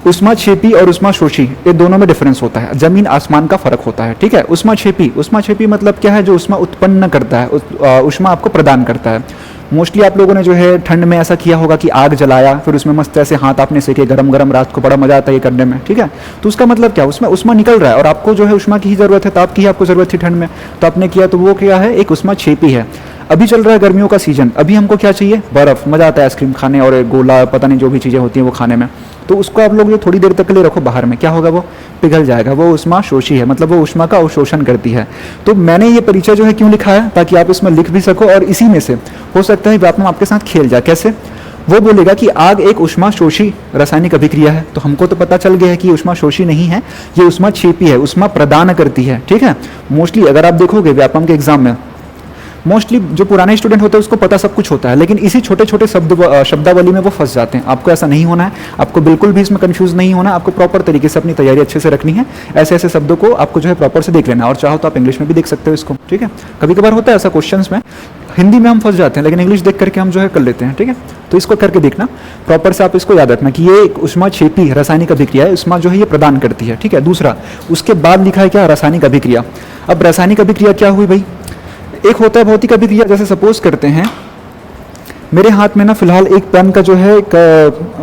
[SPEAKER 1] ऊष्माक्षेपी और ऊष्माशोषी ये दोनों में डिफरेंस होता है, जमीन आसमान का फर्क होता है, ठीक है। ऊष्माक्षेपी मतलब क्या है, जो ऊष्मा उत्पन्न करता है, ऊष्मा आपको प्रदान करता है। मोस्टली आप लोगों ने जो है ठंड में ऐसा किया होगा कि आग जलाया, फिर उसमें मस्त ऐसे हाथ आपने सेके गरम गरम, रात को बड़ा मजा आता है ये करने में, ठीक है। तो उसका मतलब क्या, उसमें ऊष्मा निकल रहा है और आपको जो है ऊष्मा की ही जरूरत है, ताप की ही आपको जरूरत थी ठंड में, तो आपने किया, तो वो क्या है, एक ऊष्माक्षेपी है। अभी चल रहा है गर्मियों का सीजन, अभी हमको क्या चाहिए, बर्फ़, मज़ा आता है आइसक्रीम खाने और गोला पता नहीं जो भी चीज़ें होती हैं वो खाने में। तो उसको आप लोग ये थोड़ी देर तक के लिए रखो बाहर में, क्या होगा, वो पिघल जाएगा, वो ऊष्मा शोषी है, मतलब वो ऊष्मा का अवशोषण करती है। तो मैंने ये परिचय जो है क्यों लिखा है, ताकि आप इसमें लिख भी सको और इसी में से हो सकता है व्यापम आपके साथ खेल जाए। कैसे, वो बोलेगा कि आग एक ऊष्मा शोषी रासायनिक अभिक्रिया है, तो हमको तो पता चल गया है कि ऊष्मा शोषी नहीं है, ये ऊष्मा क्षेपी है, ऊष्मा प्रदान करती है। ठीक है, मोस्टली अगर आप देखोगे व्यापम के एग्जाम में मोस्टली जो पुराने स्टूडेंट होते हैं उसको पता सब कुछ होता है, लेकिन इसी छोटे छोटे शब्दावली में वो फंस जाते हैं। आपको ऐसा नहीं होना है, आपको बिल्कुल भी इसमें कंफ्यूज नहीं होना है, आपको प्रॉपर तरीके से अपनी तैयारी अच्छे से रखनी है। ऐसे ऐसे शब्दों को आपको जो है प्रॉपर से देख लेना है, और चाहो तो आप इंग्लिश में भी देख सकते हो इसको। ठीक है, कभी कभार होता है ऐसा क्वेश्चन में, हिंदी में हम फंस जाते हैं लेकिन इंग्लिश देख करके हम जो है कर लेते हैं। ठीक है, तो इसको करके देखना प्रॉपर से, आप इसको याद रखना कि ये एक ऊष्मा क्षेपी रासायनिक अभिक्रिया है, ऊष्मा जो है ये प्रदान करती है। ठीक है, दूसरा उसके बाद लिखा है क्या, रासायनिक अभिक्रिया। अब रासायनिक अभिक्रिया क्या हुई भाई, एक होता है भौतिक अभिक्रिया, जैसे सपोज करते हैं मेरे हाथ में ना फिलहाल एक पेन का जो है एक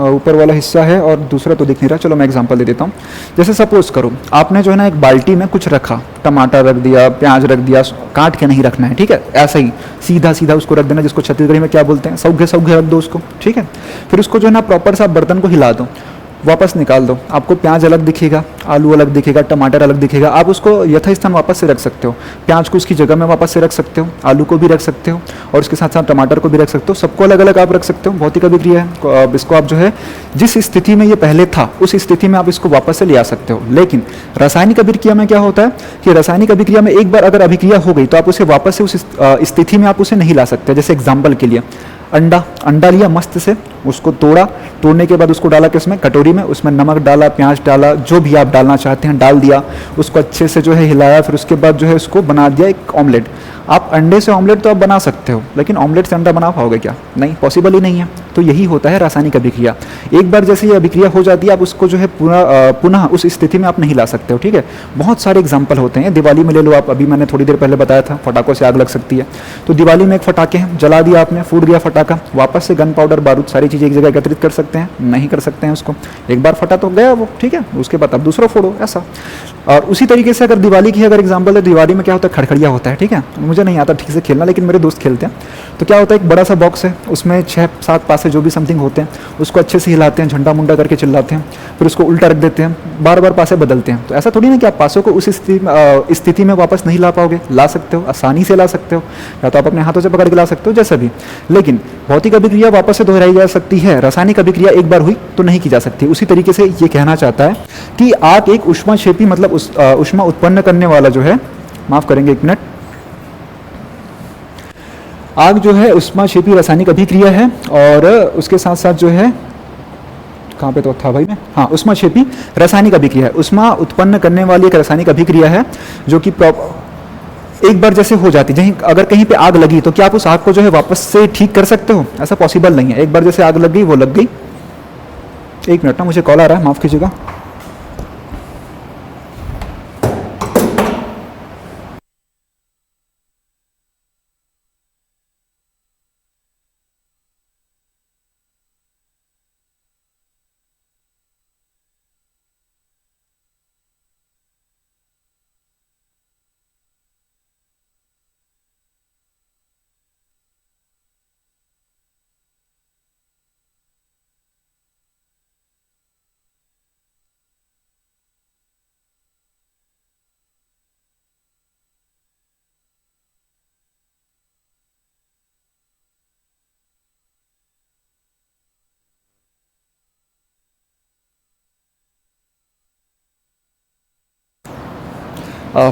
[SPEAKER 1] ऊपर वाला हिस्सा है और दूसरा तो दिख नहीं रहा, चलो मैं एग्जांपल दे देता हूँ। जैसे सपोज करो आपने जो है ना एक बाल्टी में कुछ रखा, टमाटर रख दिया, प्याज रख दिया, काट के नहीं रखना है। ठीक है, ऐसा ही सीधा सीधा उसको रख देना, जिसको छत्तीसगढ़ी में क्या बोलते हैं, सौघे सौघे रख दो उसको। ठीक है, फिर उसको जो है ना प्रॉपर सा बर्तन को हिला दो, वापस निकाल दो, आपको प्याज अलग दिखेगा, आलू अलग दिखेगा, टमाटर अलग दिखेगा। आप उसको यथास्थान वापस से रख सकते हो, प्याज को उसकी जगह में वापस से रख सकते हो, आलू को भी रख सकते हो और उसके साथ साथ टमाटर को भी रख सकते हो, सबको अलग अलग आप रख सकते हो। भौतिक अभिक्रिया है, अब इसको आप जो है जिस स्थिति में ये पहले था उस स्थिति में आप इसको वापस से ले आ सकते हो। लेकिन रासायनिक अभिक्रिया में क्या होता है कि रासायनिक अभिक्रिया में एक बार अगर अभिक्रिया हो गई तो आप उसे वापस से उस स्थिति में आप उसे नहीं ला सकते। जैसे एग्जाम्पल के लिए अंडा लिया मस्त से, उसको तोड़ने के बाद उसको डाला किसमें, कटोरी में, उसमें नमक डाला, प्याज डाला, जो भी आप डालना चाहते हैं डाल दिया, उसको अच्छे से जो है हिलाया, फिर उसके बाद जो है उसको बना दिया एक ऑमलेट। आप अंडे से ऑमलेट तो आप बना सकते हो, लेकिन ऑमलेट से अंडा बना पाओगे क्या, नहीं, पॉसिबल ही नहीं है। तो यही होता है रासायनिक अभिक्रिया, एक बार जैसे ये अभिक्रिया हो जाती है आप उसको जो है पुनः उस स्थिति में आप नहीं ला सकते हो। ठीक है, बहुत सारे एग्जाम्पल होते हैं, दिवाली में ले लो आप, अभी मैंने थोड़ी देर पहले बताया था फटाकों से आग लग सकती है, तो दिवाली में एक फटाके हैं, जला दिया आपने, फूट गया फटाका, वापस से गन पाउडर बारूद सारी चीज़ें एक जगह एकत्रित कर सकते हैं, नहीं कर सकते हैं उसको, एक बार फटा तो गया वो। ठीक है, उसके बाद आप दूसरा फोड़ो, ऐसा। और उसी तरीके से अगर दिवाली की अगर एग्जाम्पल है, दिवाली में क्या होता है, खड़खड़िया होता है। ठीक है, मुझे नहीं आता ठीक से खेलना, लेकिन मेरे दोस्त खेलते हैं। तो क्या होता है, एक बड़ा सा बॉक्स है, उसमें 6-7 पासे जो भी समथिंग होते हैं, उसको अच्छे से हिलाते हैं, झंडा मुंडा करके चिल्लाते हैं, फिर उसको उल्टा रख देते हैं, बार बार पासे बदलते हैं। तो ऐसा थोड़ी ना कि आप पासों को उस स्थिति में वापस नहीं ला पाओगे, ला सकते हो, आसानी से ला सकते हो, या तो आप अपने हाथों से पकड़ के ला सकते हो, जैसा भी। लेकिन भौतिक अभिक्रिया वापस से दोहराई जा सकती है, रासायनिक अभिक्रिया एक बार हुई तो नहीं की जा सकती। उसी तरीके से ये कहना चाहता है कि आग एक ऊष्माक्षेपी मतलब ऊष्मा उत्पन्न करने वाला जो है, माफ करेंगे एक मिनट, आग जो है ऊष्माक्षेपी रासायनिक अभिक्रिया है, और उसके साथ साथ जो है, कहाँ पे तो था भाई मैं, हाँ, ऊष्माक्षेपी रासायनिक अभिक्रिया है, ऊष्मा उत्पन्न करने वाली एक रासायनिक अभिक्रिया है जो कि एक बार जैसे हो जाती है, अगर कहीं पे आग लगी तो क्या आप उस आग को जो है वापस से ठीक कर सकते हो, ऐसा पॉसिबल नहीं है। एक बार जैसे आग लग गई वो लग गई। एक मिनट ना, मुझे कॉल आ रहा है, माफ कीजिएगा।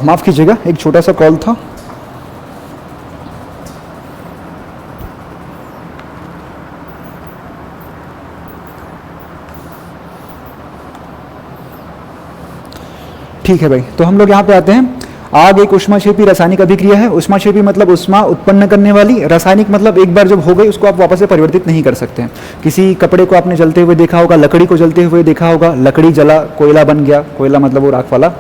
[SPEAKER 1] माफ कीजिएगा, एक छोटा सा कॉल था। ठीक है भाई, तो हम लोग यहाँ पे आते हैं। आग एक ऊष्माक्षेपी रासायनिक अभिक्रिया है। ऊष्माक्षेपी मतलब ऊष्मा उत्पन्न करने वाली, रासायनिक मतलब एक बार जब हो गई उसको आप वापस से परिवर्तित नहीं कर सकते हैं। किसी कपड़े को आपने जलते हुए देखा होगा, लकड़ी को जलते हुए देखा होगा, लकड़ी जला, कोयला बन गया, कोयला मतलब वो राख वाला,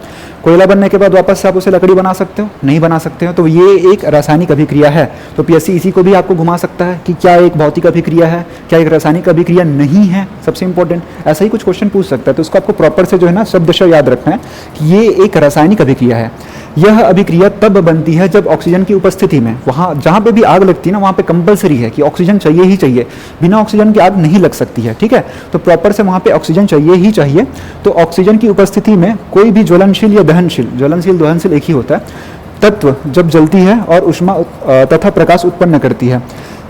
[SPEAKER 1] कोयला बनने के बाद वापस से आप उसे लकड़ी बना सकते हो, नहीं बना सकते हो। तो ये एक रासायनिक अभिक्रिया है। तो पीएससी इसी को भी आपको घुमा सकता है कि क्या एक भौतिक अभिक्रिया है, क्या एक रासायनिक अभिक्रिया नहीं है, सबसे इंपॉर्टेंट ऐसा ही कुछ क्वेश्चन पूछ सकता है। तो इसको आपको प्रॉपर से जो है ना शब्दशः याद रखना है कि ये एक रासायनिक अभिक्रिया है। यह अभिक्रिया तब बनती है जब ऑक्सीजन की उपस्थिति में, वहाँ जहाँ पे भी आग लगती है ना वहाँ पे कंपलसरी है कि ऑक्सीजन चाहिए ही चाहिए, बिना ऑक्सीजन की आग नहीं लग सकती है, ठीक है। तो प्रॉपर से वहाँ पे ऑक्सीजन चाहिए ही चाहिए। तो ऑक्सीजन की उपस्थिति में कोई भी ज्वलनशील या दहनशील, ज्वलनशील दहनशील एक ही होता है, तत्व जब जलती है और ऊष्मा तथा प्रकाश उत्पन्न करती है,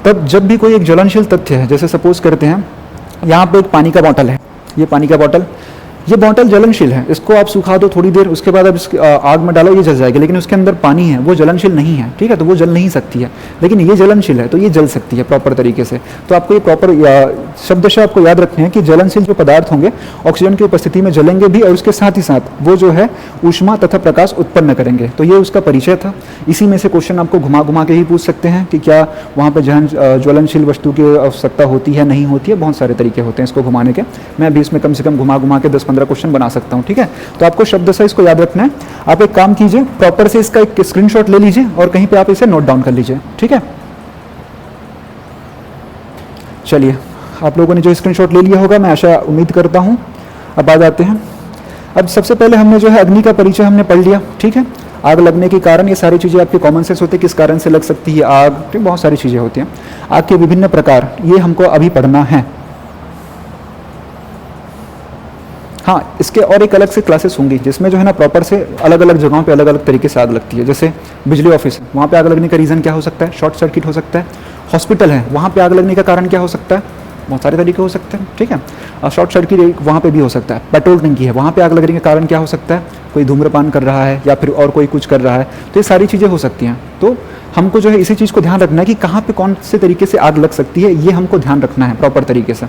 [SPEAKER 1] तब जब भी कोई एक ज्वलनशील तथ्य है, जैसे सपोज करते हैं यहाँ पे एक पानी का बॉटल है, ये पानी का बॉटल, ये बॉटल ज्वलनशील है, इसको आप सुखा दो थोड़ी देर, उसके बाद आप इस आग में डालो, ये जल जाएगी, लेकिन उसके अंदर पानी है, वो ज्वलनशील नहीं है, ठीक है, तो वो जल नहीं सकती है। लेकिन ये ज्वलनशील है तो ये जल सकती है प्रॉपर तरीके से। तो आपको ये प्रॉपर शब्दशः आपको याद रखने हैं कि ज्वलनशील जो पदार्थ होंगे ऑक्सीजन की उपस्थिति में जलेंगे भी, और उसके साथ ही साथ वो जो है ऊष्मा तथा प्रकाश उत्पन्न करेंगे। तो ये उसका परिचय था। इसी में से क्वेश्चन आपको घुमा घुमा के ही पूछ सकते हैं कि क्या वहाँ पर ज्वलनशील वस्तु की आवश्यकता होती है, नहीं होती है, बहुत सारे तरीके होते हैं इसको घुमाने के। मैं भी इसमें कम से कम घुमा घुमा के 10-15 क्वेश्चन बना सकता हूँ, ठीक है। तो आपको शब्द से इसको याद रखना है। आप एक काम कीजिए, प्रॉपर से इसका एक स्क्रीनशॉट ले लीजिए और कहीं पे आप इसे नोट डाउन कर लीजिए, ठीक है। चलिए, आप लोगों ने जो स्क्रीनशॉट ले लिया होगा, मैं आशा उम्मीद करता हूँ। अब आ जाते हैं। अब सबसे पहले हमने जो है अग्नि का परिचय हमने पढ़ लिया, ठीक है। आग लगने के कारण ये सारी चीज़ें आपके कॉमन सेंस होते हैं, किस कारण से लग सकती है आग, ठीक, बहुत सारी चीज़ें होती हैं। आग के विभिन्न प्रकार ये हमको अभी पढ़ना है। हाँ, इसके और एक अलग से क्लासेस होंगी जिसमें जो है ना प्रॉपर से अलग अलग जगहों पे अलग अलग तरीके से आग लगती है। जैसे बिजली ऑफिस है, वहाँ पे आग लगने का रीज़न क्या हो सकता है? शॉर्ट सर्किट हो सकता है। हॉस्पिटल है, वहाँ पे आग लगने का कारण क्या हो सकता है? बहुत सारे तरीके हो सकते हैं, ठीक है। शॉर्ट सर्किट वहाँ पे भी हो सकता है। पेट्रोल टंकी है, वहाँ पे आग लगने का कारण क्या हो सकता है? कोई धूम्रपान कर रहा है या फिर और कोई कुछ कर रहा है, तो ये सारी चीज़ें हो सकती हैं। तो हमको जो है इसी चीज़ को ध्यान रखना है कि कहाँ पे कौन से तरीके से आग लग सकती है, ये हमको ध्यान रखना है प्रॉपर तरीके से।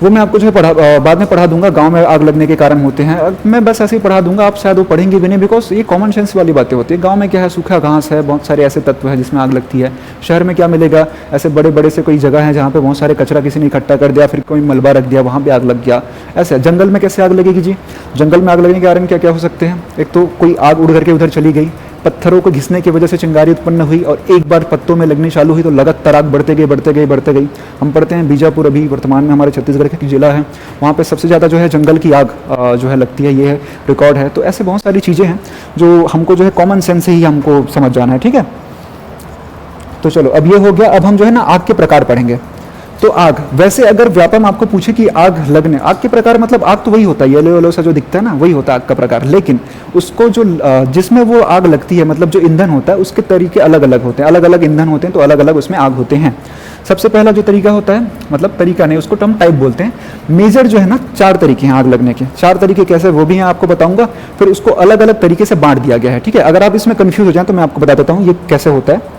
[SPEAKER 1] वो मैं आपको जो है बाद में पढ़ा दूंगा, गांव में आग लगने के कारण होते हैं। मैं बस ऐसे ही पढ़ा दूंगा, आप शायद वो पढ़ेंगे भी नहीं, बिकॉज ये कॉमन सेंस वाली बातें होती है। गांव में क्या है, सूखा घास है, बहुत सारे ऐसे तत्व है जिसमें आग लगती है। शहर में क्या मिलेगा, ऐसे बड़े बड़े से कोई जगह है जहाँ पे बहुत सारे कचरा किसी ने इकट्ठा कर दिया, फिर कोई मलबा रख दिया, वहाँ पे आग लग गया। ऐसे जंगल में कैसे आग लगेगी जी? जंगल में आग लगने के कारण क्या क्या हो सकते हैं? एक तो कोई आग उड़ करके उधर चली गई, पत्थरों को घिसने की वजह से चिंगारी उत्पन्न हुई और एक बार पत्तों में लगनी चालू हुई तो लगातार आग बढ़ते गई। हम पढ़ते हैं बीजापुर, अभी वर्तमान में हमारे छत्तीसगढ़ का जिला है, वहाँ पे सबसे ज़्यादा जो है जंगल की आग जो है लगती है, ये रिकॉर्ड है। तो ऐसे बहुत सारी चीज़ें हैं जो हमको जो है कॉमन सेंस से ही हमको समझ जाना है, ठीक है। तो चलो, अब ये हो गया। अब हम जो है ना आग के प्रकार पढ़ेंगे। तो आग, वैसे अगर व्यापम आपको पूछे कि आग लगने, आग के प्रकार मतलब आग तो वही होता है, येलो येलो सा जो दिखता है ना, वही होता है आग का प्रकार। लेकिन उसको जो जिसमें वो आग लगती है, मतलब जो ईंधन होता है, उसके तरीके अलग अलग होते हैं। अलग अलग ईंधन होते हैं तो अलग अलग उसमें आग होते हैं। सबसे पहला जो तरीका होता है, मतलब तरीका नहीं, उसको हम टाइप बोलते हैं। मेजर जो है ना 4 तरीके हैं आग लगने के। 4 तरीके कैसे, वो भी हैं आपको बताऊंगा। फिर उसको अलग अलग तरीके से बांट दिया गया है, ठीक है। अगर आप इसमें कंफ्यूज हो जाए तो मैं आपको बता देता हूँ ये कैसे होता है।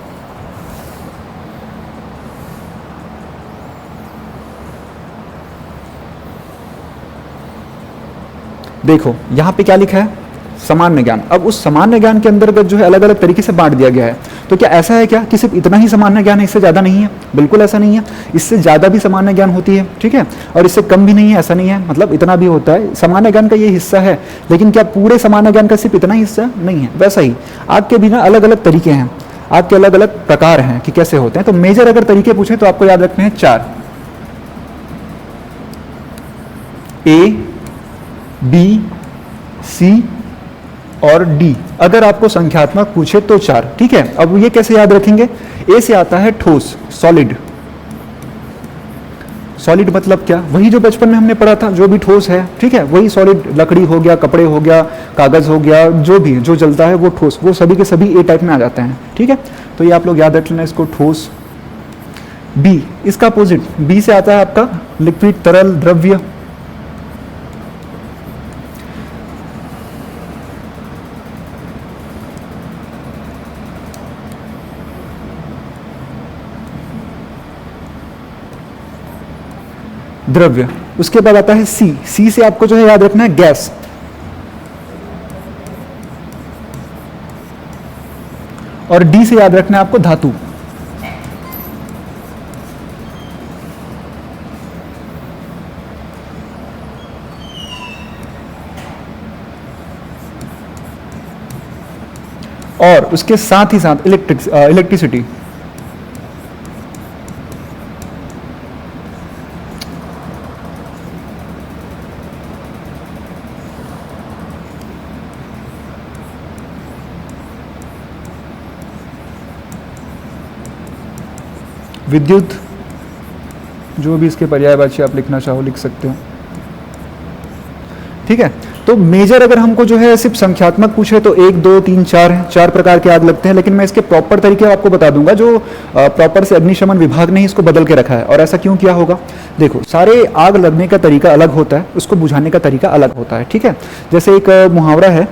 [SPEAKER 1] देखो यहाँ पे क्या लिखा है, सामान्य ज्ञान। अब उस सामान्य ज्ञान के अंतर्गत जो है अलग अलग तरीके से बांट दिया गया है। तो क्या ऐसा है क्या कि सिर्फ इतना ही सामान्य ज्ञान है, इससे ज़्यादा नहीं है? बिल्कुल ऐसा नहीं है, इससे ज़्यादा भी सामान्य ज्ञान होती है, ठीक है। और इससे कम भी नहीं है, ऐसा नहीं है, मतलब इतना भी होता है। सामान्य ज्ञान का ये हिस्सा है, लेकिन क्या पूरे सामान्य ज्ञान का सिर्फ इतना ही हिस्सा नहीं है? वैसा ही आग के भी ना अलग अलग तरीके हैं, आग के अलग अलग प्रकार हैं कि कैसे होते हैं। तो मेजर अगर तरीके पूछे तो आपको याद रखने हैं 4, A, B, C और D। अगर आपको संख्यात्मक पूछे तो 4, ठीक है। अब ये कैसे याद रखेंगे? A से आता है ठोस, सॉलिड। सॉलिड मतलब क्या? वही जो बचपन में हमने पढ़ा था, जो भी ठोस है, ठीक है, वही सॉलिड। लकड़ी हो गया, कपड़े हो गया, कागज हो गया, जो भी जो जलता है वो ठोस, वो सभी के सभी A टाइप में आ जाते हैं, ठीक है। तो ये आप लोग याद रख लेना इसको, ठोस। B, इसका अपोजिट, B से आता है आपका लिक्विड, तरल, द्रव्य। द्रव्य। उसके बाद आता है सी। सी से आपको जो है याद रखना है गैस। और डी से याद रखना है आपको धातु। और उसके साथ ही साथ इलेक्ट्रिसिटी। विद्युत, जो भी इसके पर्यायवाची आप लिखना चाहो लिख सकते हो। ठीक है, तो मेजर अगर हमको जो है सिर्फ संख्यात्मक पूछे तो 1 2 3 4 है, 4 प्रकार के आग लगते हैं, लेकिन मैं इसके प्रॉपर तरीके आपको बता दूंगा जो प्रॉपर से अग्निशमन विभाग ने ही इसको बदल के रखा है। और ऐसा क्यों किया होगा? देखो, सारे आग लगने का तरीका अलग होता है, उसको बुझाने का तरीका अलग होता है। ठीक है, जैसे एक मुहावरा है,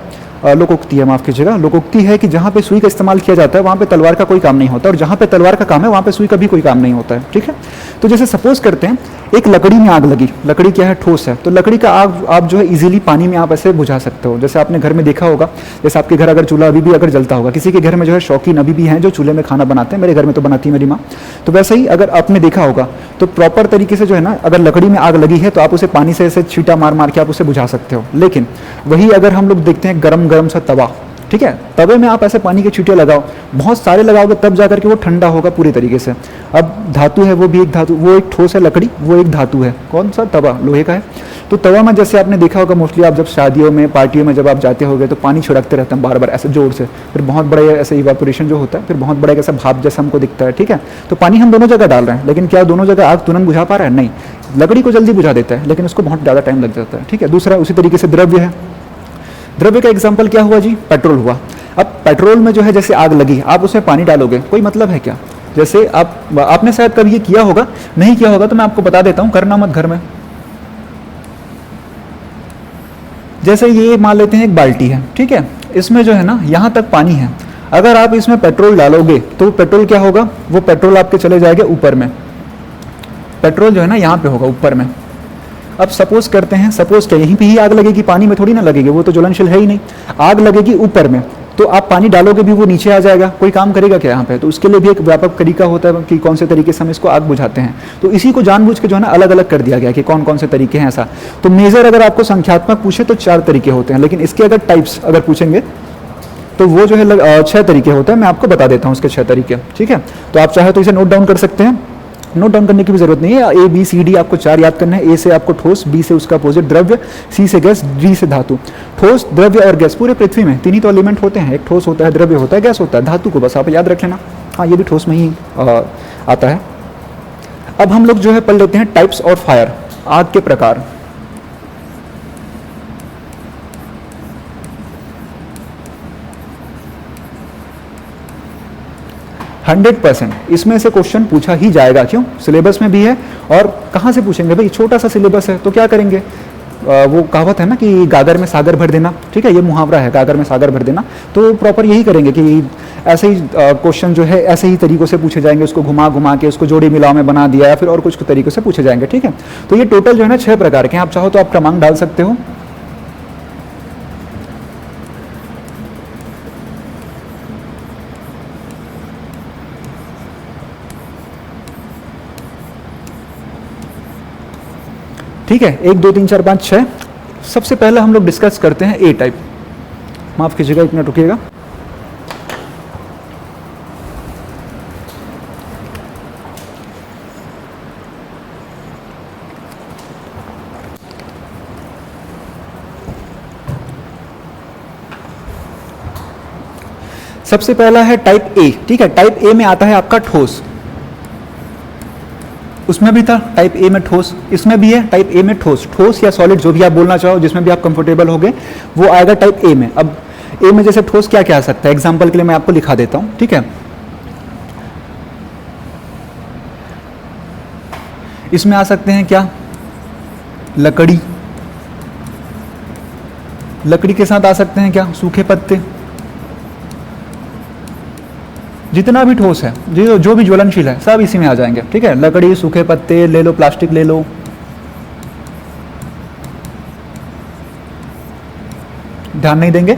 [SPEAKER 1] लोकोक्ति है, माफ कीजिएगा, लोकोक्ति है कि जहाँ पे सुई का इस्तेमाल किया जाता है वहाँ पे तलवार का कोई काम नहीं होता, और जहाँ पे तलवार का काम है वहाँ पे सुई का भी कोई काम नहीं होता है। ठीक है, तो जैसे सपोज करते हैं एक लकड़ी में आग लगी, लकड़ी क्या है? ठोस है, तो लकड़ी का आग आप जो है इजीली पानी में आप ऐसे बुझा सकते हो। जैसे आपने घर में देखा होगा, जैसे आपके घर अगर चूल्हा अभी भी अगर जलता होगा, किसी के घर में जो है शौकीन अभी भी हैं जो चूल्हे में खाना बनाते हैं, मेरे घर में तो बनाती है मेरी माँ, तो वैसे ही अगर आपने देखा होगा तो प्रॉपर तरीके से जो है ना, अगर लकड़ी में आग लगी है तो आप उसे पानी से ऐसे छींटा मार मार के आप उसे बुझा सकते हो। लेकिन वही अगर हम लोग देखते हैं गरम गरम सा तवा, ठीक है, तवे में आप ऐसे पानी के छींटे लगाओ, बहुत सारे लगाओगे तब जाकर के वो ठंडा होगा पूरी तरीके से। अब धातु है, वो भी एक धातु, वो एक ठोस है लकड़ी, वो एक धातु है, कौन सा? तवा, लोहे का है। तो तवा में जैसे आपने देखा होगा मोस्टली आप जब शादियों में पार्टियों में जब आप जाते होगे तो पानी छिड़कते रहते हैं बार बार ऐसे जोर से, फिर बहुत बड़ा ऐसे इवापोरेशन जो होता है, फिर बहुत बड़ा ऐसा भाप जैसा हमको दिखता है। ठीक है, तो पानी हम दोनों जगह डाल रहे हैं, लेकिन क्या दोनों जगह आग तुरंत बुझा पा रहा है? नहीं, लकड़ी को जल्दी बुझा देता है लेकिन उसको बहुत ज़्यादा टाइम लग जाता है। ठीक है, दूसरा उसी तरीके से द्रव्य है, द्रव्य का एग्जाम्पल क्या हुआ जी? पेट्रोल हुआ। अब पेट्रोल में जो है जैसे आग लगी, आप उसमें पानी डालोगे, कोई मतलब है क्या? जैसे आपने शायद कभी ये किया होगा, नहीं किया होगा तो मैं आपको बता देता हूं, करना मत घर में। जैसे ये मान लेते हैं एक बाल्टी है, ठीक है, इसमें जो है ना यहाँ तक पानी है, अगर आप इसमें पेट्रोल डालोगे तो पेट्रोल क्या होगा? वो पेट्रोल आपके चले जाएंगे ऊपर में, पेट्रोल जो है ना यहाँ पे होगा ऊपर में। अब सपोज करते हैं, सपोज क्या यहीं पे ही आग लगेगी, पानी में थोड़ी ना लगेगी, वो तो ज्वलनशील है ही नहीं, आग लगेगी ऊपर में, तो आप पानी डालोगे भी वो नीचे आ जाएगा, कोई काम करेगा क्या यहाँ पे? तो उसके लिए भी एक व्यापक तरीका होता है कि कौन से तरीके से हम इसको आग बुझाते हैं। तो इसी को जानबूझ के जो है ना अलग अलग कर दिया गया कि कौन कौन से तरीके हैं ऐसा। तो मेजर अगर आपको संख्यात्मक पूछे तो 4 तरीके होते हैं, लेकिन इसके अगर टाइप्स अगर पूछेंगे तो वो जो है 6 तरीके होते हैं। मैं आपको बता देता हूँ उसके 6 तरीके। ठीक है, तो आप चाहे तो इसे नोट डाउन कर सकते हैं, नोट डाउन करने की भी जरूरत नहीं है। ABCD आपको 4 याद करना है। ए से आपको ठोस, बी से उसका अपोजिट द्रव्य, सी से गैस, डी से धातु। ठोस, द्रव्य और गैस, पूरे पृथ्वी में 3 ही तो एलिमेंट होते हैं, एक ठोस होता है, द्रव्य होता है, गैस होता है। धातु को बस आप याद रख लेना, हाँ ये भी ठोस में ही आता है। अब हम लोग जो है पढ़ लेते हैं टाइप्स ऑफ फायर, आग के प्रकार। हंड्रेड 100% इसमें से क्वेश्चन पूछा ही जाएगा, क्यों? सिलेबस में भी है। और कहाँ से पूछेंगे भाई? छोटा सा सिलेबस है तो क्या करेंगे? वो कहावत है ना कि गागर में सागर भर देना, ठीक है, ये मुहावरा है, गागर में सागर भर देना। तो प्रॉपर यही करेंगे कि ऐसे ही क्वेश्चन जो है ऐसे ही तरीकों से पूछे जाएंगे, उसको घुमा घुमा के उसको जोड़ी मिलाव में बना दिया या फिर और कुछ तरीकों से पूछे जाएंगे। ठीक है, तो ये टोटल जो है ना 6 प्रकार के हैं। आप चाहो तो आप क्रमांक डाल सकते हो। ठीक है, 1 2 3 4 5 6। सबसे पहले हम लोग डिस्कस करते हैं ए टाइप। माफ कीजिएगा, एक मिनट रुकिएगा। सबसे पहला है टाइप ए। ठीक है, टाइप ए में आता है आपका ठोस, उसमें भी था टाइप ए में ठोस, इसमें भी है टाइप ए में ठोस। ठोस या सॉलिड जो भी आप बोलना चाहो, जिसमें भी आप कंफर्टेबल होगे वो आएगा टाइप ए में। अब ए में जैसे ठोस क्या क्या आ सकता है, एग्जांपल के लिए मैं आपको लिखा देता हूं। ठीक है, इसमें आ सकते हैं क्या? लकड़ी, लकड़ी के साथ आ सकते हैं क्या? सूखे पत्ते, जितना भी ठोस है, जो भी ज्वलनशील है सब इसी में आ जाएंगे। ठीक है, लकड़ी, सूखे पत्ते ले लो, प्लास्टिक ले लो, ध्यान नहीं देंगे।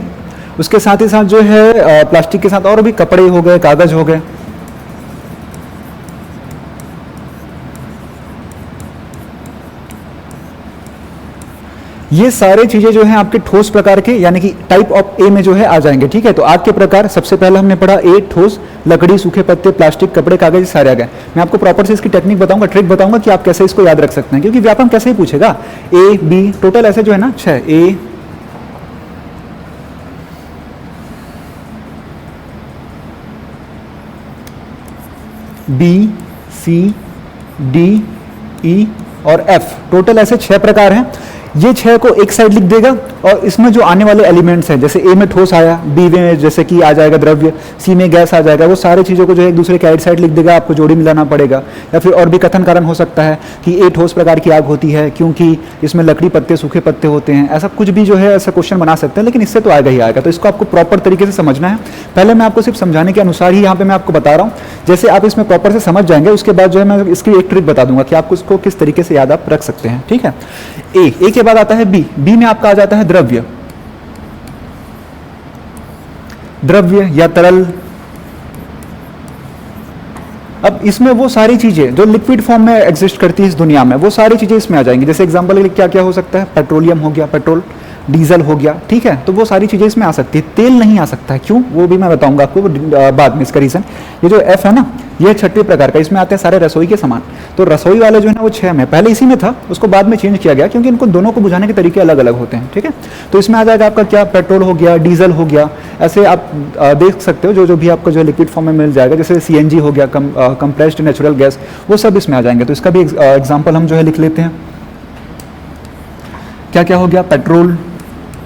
[SPEAKER 1] उसके साथ ही साथ जो है प्लास्टिक के साथ और भी कपड़े हो गए, कागज हो गए। ये सारे चीजें जो है आपके ठोस प्रकार के यानी कि टाइप ऑफ ए में जो है आ जाएंगे। ठीक है, तो आग के प्रकार सबसे पहले हमने पढ़ा ए ठोस, लकड़ी, सूखे पत्ते, प्लास्टिक, कपड़े, कागज, सारे आ गए। मैं आपको प्रॉपर से इसकी टेक्निक बताऊंगा, ट्रिक बताऊंगा कि आप कैसे इसको याद रख सकते हैं, क्योंकि व्यापम कैसे ही पूछेगा। ए बी टोटल ऐसे जो है ना 6, ए बी सी, डी, ई और एफ, टोटल ऐसे 6 प्रकार हैं। ये 6 को एक साइड लिख देगा और इसमें जो आने वाले एलिमेंट्स हैं, जैसे ए में ठोस आया, बी में जैसे कि आ जाएगा द्रव्य, सी में गैस आ जाएगा, वो सारी चीज़ों को जो है एक दूसरे के आइड साइड लिख देगा, आपको जोड़ी मिलाना पड़ेगा। या फिर और भी कथन कारण हो सकता है कि ए ठोस प्रकार की आग होती है क्योंकि इसमें लकड़ी पत्ते सूखे पत्ते होते हैं, ऐसा कुछ भी जो है ऐसा क्वेश्चन बना सकते हैं, लेकिन इससे तो आएगा ही आएगा। तो इसको आपको प्रॉपर तरीके से समझना है। पहले मैं आपको सिर्फ समझाने के अनुसार ही यहाँ पे मैं आपको बता रहा हूँ, जैसे आप इसमें प्रॉपर से समझ जाएंगे उसके बाद जो है मैं इसकी एक ट्रिक बता दूंगा कि आपको इसको किस तरीके से याद आप रख सकते हैं। ठीक है, ए के बाद आता है बी, बी में आपका आ जाता है द्रव्य, द्रव्य या तरल। अब इसमें वो सारी चीजें जो लिक्विड फॉर्म में एग्जिस्ट करती है इस दुनिया में, वो सारी चीजें इसमें आ जाएंगी। जैसे एग्जांपल के लिए क्या क्या हो सकता है, पेट्रोलियम हो गया, पेट्रोल, डीजल हो गया, ठीक है, तो वो सारी चीजें इसमें आ सकती है। तेल नहीं आ सकता है, क्यों, वो भी मैं बताऊंगा आपको बाद में इसका रीजन। ये जो एफ है ना, ये 6वें प्रकार का, इसमें आते हैं सारे रसोई के सामान। तो रसोई वाले जो है ना वो 6 में, पहले इसी में था, उसको बाद में चेंज किया गया क्योंकि इनको दोनों को बुझाने के तरीके अलग अलग होते हैं। ठीक है, तो इसमें आ जाएगा आपका क्या, पेट्रोल हो गया, डीजल हो गया, ऐसे आप देख सकते हो जो भी आपको जो लिक्विड फॉर्म में मिल जाएगा, जैसे सीएनजी हो गया, कंप्रेस्ड नेचुरल गैस, वो सब इसमें आ जाएंगे। तो इसका भी एग्जाम्पल हम जो है लिख लेते हैं। क्या क्या हो गया, पेट्रोल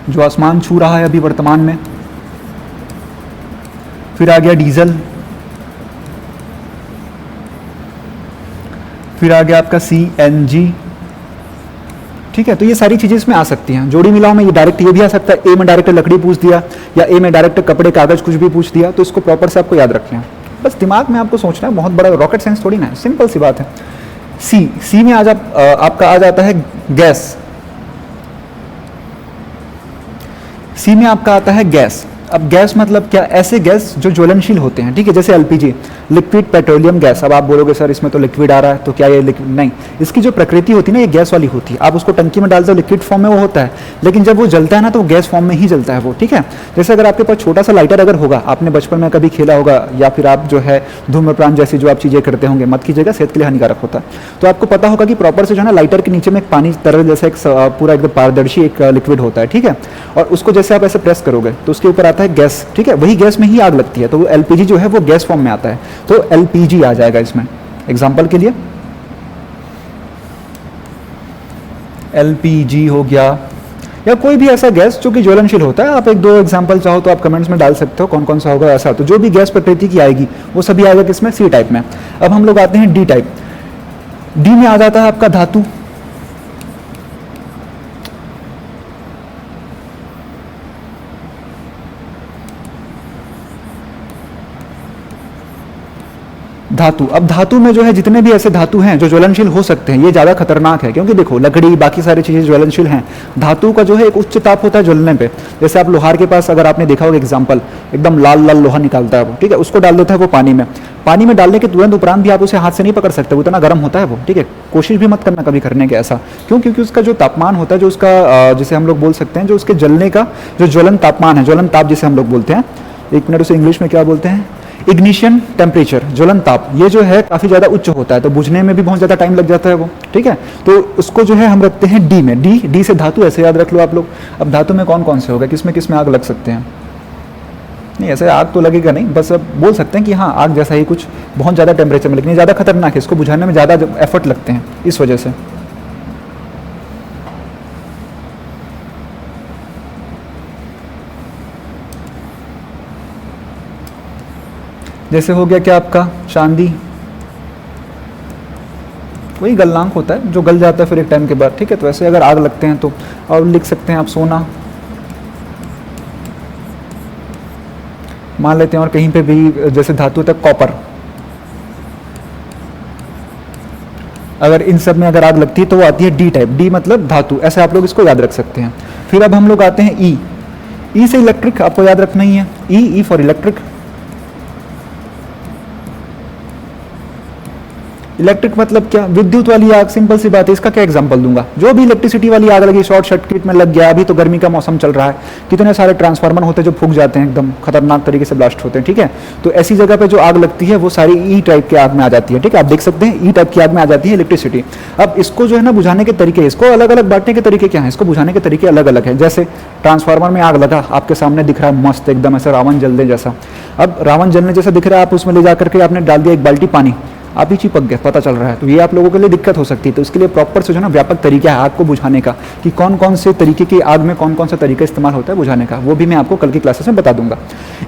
[SPEAKER 1] जो आसमान छू रहा है अभी वर्तमान में, फिर आ गया डीजल, फिर आ गया आपका सीएनजी। ठीक है, तो ये सारी चीजें इसमें आ सकती हैं। जोड़ी मिलाओ में ये डायरेक्ट ये भी आ सकता है, ए में डायरेक्ट लकड़ी पूछ दिया या ए में डायरेक्ट कपड़े कागज कुछ भी पूछ दिया, तो इसको प्रॉपर से आपको याद रखना है। बस दिमाग में आपको सोचना है, बहुत बड़ा रॉकेट साइंस थोड़ी ना है, सिंपल सी बात है। सी में आपका आ जाता है गैस, सी में आपका आता है गैस। अब गैस मतलब क्या, ऐसे गैस जो ज्वलनशील होते हैं। ठीक है, जैसे एलपीजी, लिक्विड पेट्रोलियम गैस। अब आप बोलोगे सर इसमें तो लिक्विड आ रहा है, तो क्या ये लिक्विड, नहीं, इसकी जो प्रकृति होती है ना ये गैस वाली होती है। आप उसको टंकी में डालते हो लिक्विड फॉर्म में वो होता है, लेकिन जब वो जलता है ना तो वो गैस फॉर्म में ही जलता है वो। ठीक है, जैसे अगर आपके पास छोटा सा लाइटर अगर होगा, आपने बचपन में कभी खेला होगा, या फिर आप जो है धूम्रपान जैसी जो आप चीज़ें करते होंगे, मत कीजिएगा, सेहत के लिए हानिकारक होता है। तो आपको पता होगा कि प्रॉपर से जो है ना लाइटर के नीचे में एक पानी तरल जैसा एक पूरा एकदम पारदर्शी एक लिक्विड होता है। ठीक है, और उसको जैसे आप ऐसे प्रेस करोगे तो उसके ऊपर आता है गैस। ठीक है, वही गैस में ही आग लगती है, तो वो एलपीजी जो है वो गैस फॉर्म में आता है, तो एलपीजी आ जाएगा इसमें। एग्जांपल के लिए एलपीजी हो गया, या कोई भी ऐसा गैस जो कि ज्वलनशील होता है। आप एक दो एग्जांपल चाहो तो आप कमेंट्स में डाल सकते हो कौन कौन सा होगा ऐसा। तो जो भी गैस प्रकृति की आएगी वो सभी आएगा किसमें, सी टाइप में। अब हम लोग आते हैं डी टाइप। डी में आ जाता है आपका धातु, धातु। अब धातु में जो है जितने भी ऐसे धातु हैं जो ज्वलनशील हो सकते हैं, ये ज़्यादा खतरनाक है क्योंकि देखो लकड़ी बाकी सारी चीज़ें ज्वलनशील हैं। धातु का जो है एक उच्च ताप होता है ज्वलने पे। जैसे आप लोहार के पास अगर आपने देखा होगा एग्जाम्पल, एकदम लाल लाल लोहा निकालता है वो, ठीक है, उसको डाल देता है वो पानी में। पानी में डालने के तुरंत उपरांत भी आप उसे हाथ से नहीं पकड़ सकते, वो इतना गर्म होता है वो। ठीक है, कोशिश भी मत करना कभी करने के ऐसा, क्यों, क्योंकि उसका जो तापमान होता है, जो उसका जिसे हम लोग बोल सकते हैं, जो उसके जलने का जो ज्वलन तापमान है, ज्वलन ताप जिसे हम लोग बोलते हैं, एक मिनट उसे इंग्लिश में क्या बोलते हैं, इग्निशन टेम्परेचर, ज्वलन ताप, ये जो है काफ़ी ज़्यादा उच्च होता है, तो बुझने में भी बहुत ज़्यादा टाइम लग जाता है वो। ठीक है, तो उसको जो है हम रखते हैं डी में। डी से धातु, ऐसे याद रख लो आप लोग। अब धातु में कौन कौन से होगा, किस में आग लग सकते हैं, नहीं ऐसे आग तो लगेगा नहीं, बस अब बोल सकते हैं कि हाँ आग जैसा ही कुछ बहुत ज़्यादा टेम्परेचर में, लेकिन ज़्यादा खतरनाक है, इसको बुझाने में ज़्यादा एफर्ट लगते हैं इस वजह से। जैसे हो गया क्या आपका चांदी, वही गलनांक होता है जो गल जाता है फिर एक टाइम के बाद। ठीक है, तो ऐसे अगर आग लगते हैं तो, और लिख सकते हैं आप सोना, मान लेते हैं, और कहीं पे भी जैसे धातु तक कॉपर, अगर इन सब में अगर आग लगती है तो वो आती है डी टाइप। डी मतलब धातु, ऐसे आप लोग इसको याद रख सकते हैं। फिर अब हम लोग आते हैं ई। ई से इलेक्ट्रिक आपको याद रखना ही है, ई फॉर इलेक्ट्रिक। इलेक्ट्रिक मतलब क्या, विद्युत वाली आग, सिंपल सी बात है। इसका क्या एग्जांपल दूंगा, जो भी इलेक्ट्रिसिटी वाली आग लगी, शॉर्ट सर्किट में लग गया, अभी तो गर्मी का मौसम चल रहा है, कितने सारे ट्रांसफार्मर होते हैं जो फूक जाते हैं, एकदम खतरनाक तरीके से ब्लास्ट होते हैं। ठीक है, तो ऐसी जगह पे जो आग लगती है वो सारी ई टाइप की आग में आ जाती है। ठीक है, आप देख सकते हैं ई टाइप की आग में आ जाती है इलेक्ट्रिसिटी। अब इसको जो है ना बुझाने के तरीके, इसको अलग अलग बांटने के तरीके क्या है, इसको बुझाने के तरीके अलग अलग है। जैसे ट्रांसफार्मर में आग लगा, आपके सामने दिख रहा है मस्त एकदम ऐसे रावण जलने जैसा। अब रावण जलने जैसा दिख रहा है, आप उसमें ले जाकर के आपने डाल दिया एक बाल्टी पानी, आप ही चिपक गए, पता चल रहा है, तो ये आप लोगों के लिए दिक्कत हो सकती है। तो इसके लिए प्रॉपर से जो है ना व्यापक तरीका है आग को बुझाने का, कि कौन कौन से तरीके की आग में कौन कौन सा तरीका इस्तेमाल होता है बुझाने का, वो भी मैं आपको कल की क्लासेस में बता दूंगा।